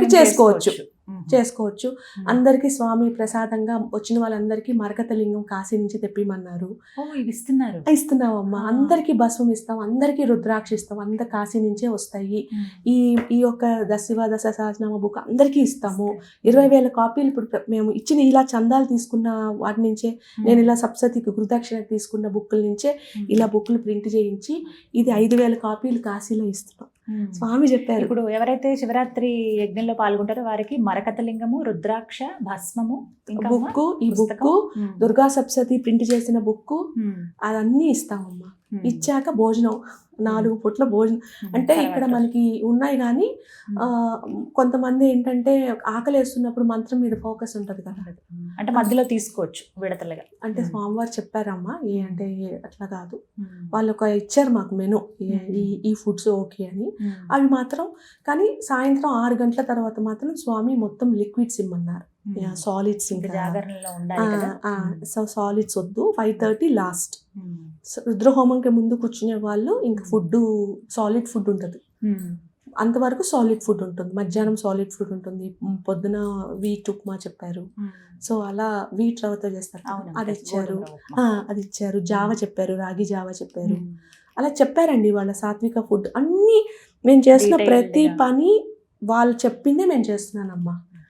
చేసుకోవచ్చు. అందరికీ స్వామి ప్రసాదంగా వచ్చిన వాళ్ళందరికీ మరకత లింగం కాశీ నుంచి తెప్పిమన్నారు, ఇస్తున్నామమ్మా. అందరికీ భస్మం ఇస్తాం, అందరికీ రుద్రాక్ష ఇస్తాం, అంత కాశీ నుంచే వస్తాయి. ఈ యొక్క దశ సహస్రనామ బుక్ అందరికీ ఇస్తాము. 20,000 కాపీలు ఇప్పుడు మేము ఇచ్చిన ఇలా చందాలు తీసుకున్న వాటి నుంచే, నేను ఇలా సప్తసతికి గురుదక్షిణ తీసుకున్న బుక్కుల నుంచే ఇలా బుక్లు ప్రింట్ చేయించి ఇది 5,000 కాపీలు కాశీలో ఇస్తున్నాం. స్వామి చెప్పారు, ఇప్పుడు ఎవరైతే శివరాత్రి యజ్ఞంలో పాల్గొంటారో వారికి మరకతలింగము, రుద్రాక్ష, భస్మము, బుక్కు, ఈ బుక్కు, దుర్గా సప్తసతి ప్రింట్ చేసిన బుక్కు అదన్నీ ఇస్తామమ్మా. ఇచ్చాక భోజనం 4 పూట్ల భోజనం. అంటే ఇక్కడ మనకి ఉన్నాయి కానీ కొంతమంది ఏంటంటే ఆకలి వేస్తున్నప్పుడు మంత్రం మీద ఫోకస్ ఉంటుంది కదా, అంటే మధ్యలో తీసుకోవచ్చు విడతలుగా. అంటే స్వామివారు చెప్పారమ్మా, అంటే అట్లా కాదు, వాళ్ళు ఒక ఇచ్చారు మాకు మెను, ఈ ఫుడ్స్ ఓకే అని. అవి మాత్రం కానీ సాయంత్రం 6 గంటల తర్వాత మాత్రం స్వామి మొత్తం లిక్విడ్స్ ఇమ్మన్నారు, సాలిడ్స్. ఇంకా జాగరణలో ఉండాలి, సో సాలిడ్స్ వద్దు, 5:30 లాస్ట్. రుద్రహోమంకి ముందు కూర్చునే వాళ్ళు ఇంకా ఫుడ్ సాలిడ్ ఫుడ్ ఉంటుంది, అంతవరకు సాలిడ్ ఫుడ్ ఉంటుంది. మధ్యాహ్నం సాలిడ్ ఫుడ్ ఉంటుంది, పొద్దున వీట్ ఉప్మా చెప్పారు. సో అలా వీట్ రవ్వతో చేస్తారు, అది ఇచ్చారు. జావ చెప్పారు, రాగి జావ చెప్పారు. అలా చెప్పారండి వాళ్ళ సాత్విక ఫుడ్ అన్నీ. మేము చేసిన ప్రతి పని వాళ్ళు చెప్పిందే మేము చేస్తున్నానమ్మా.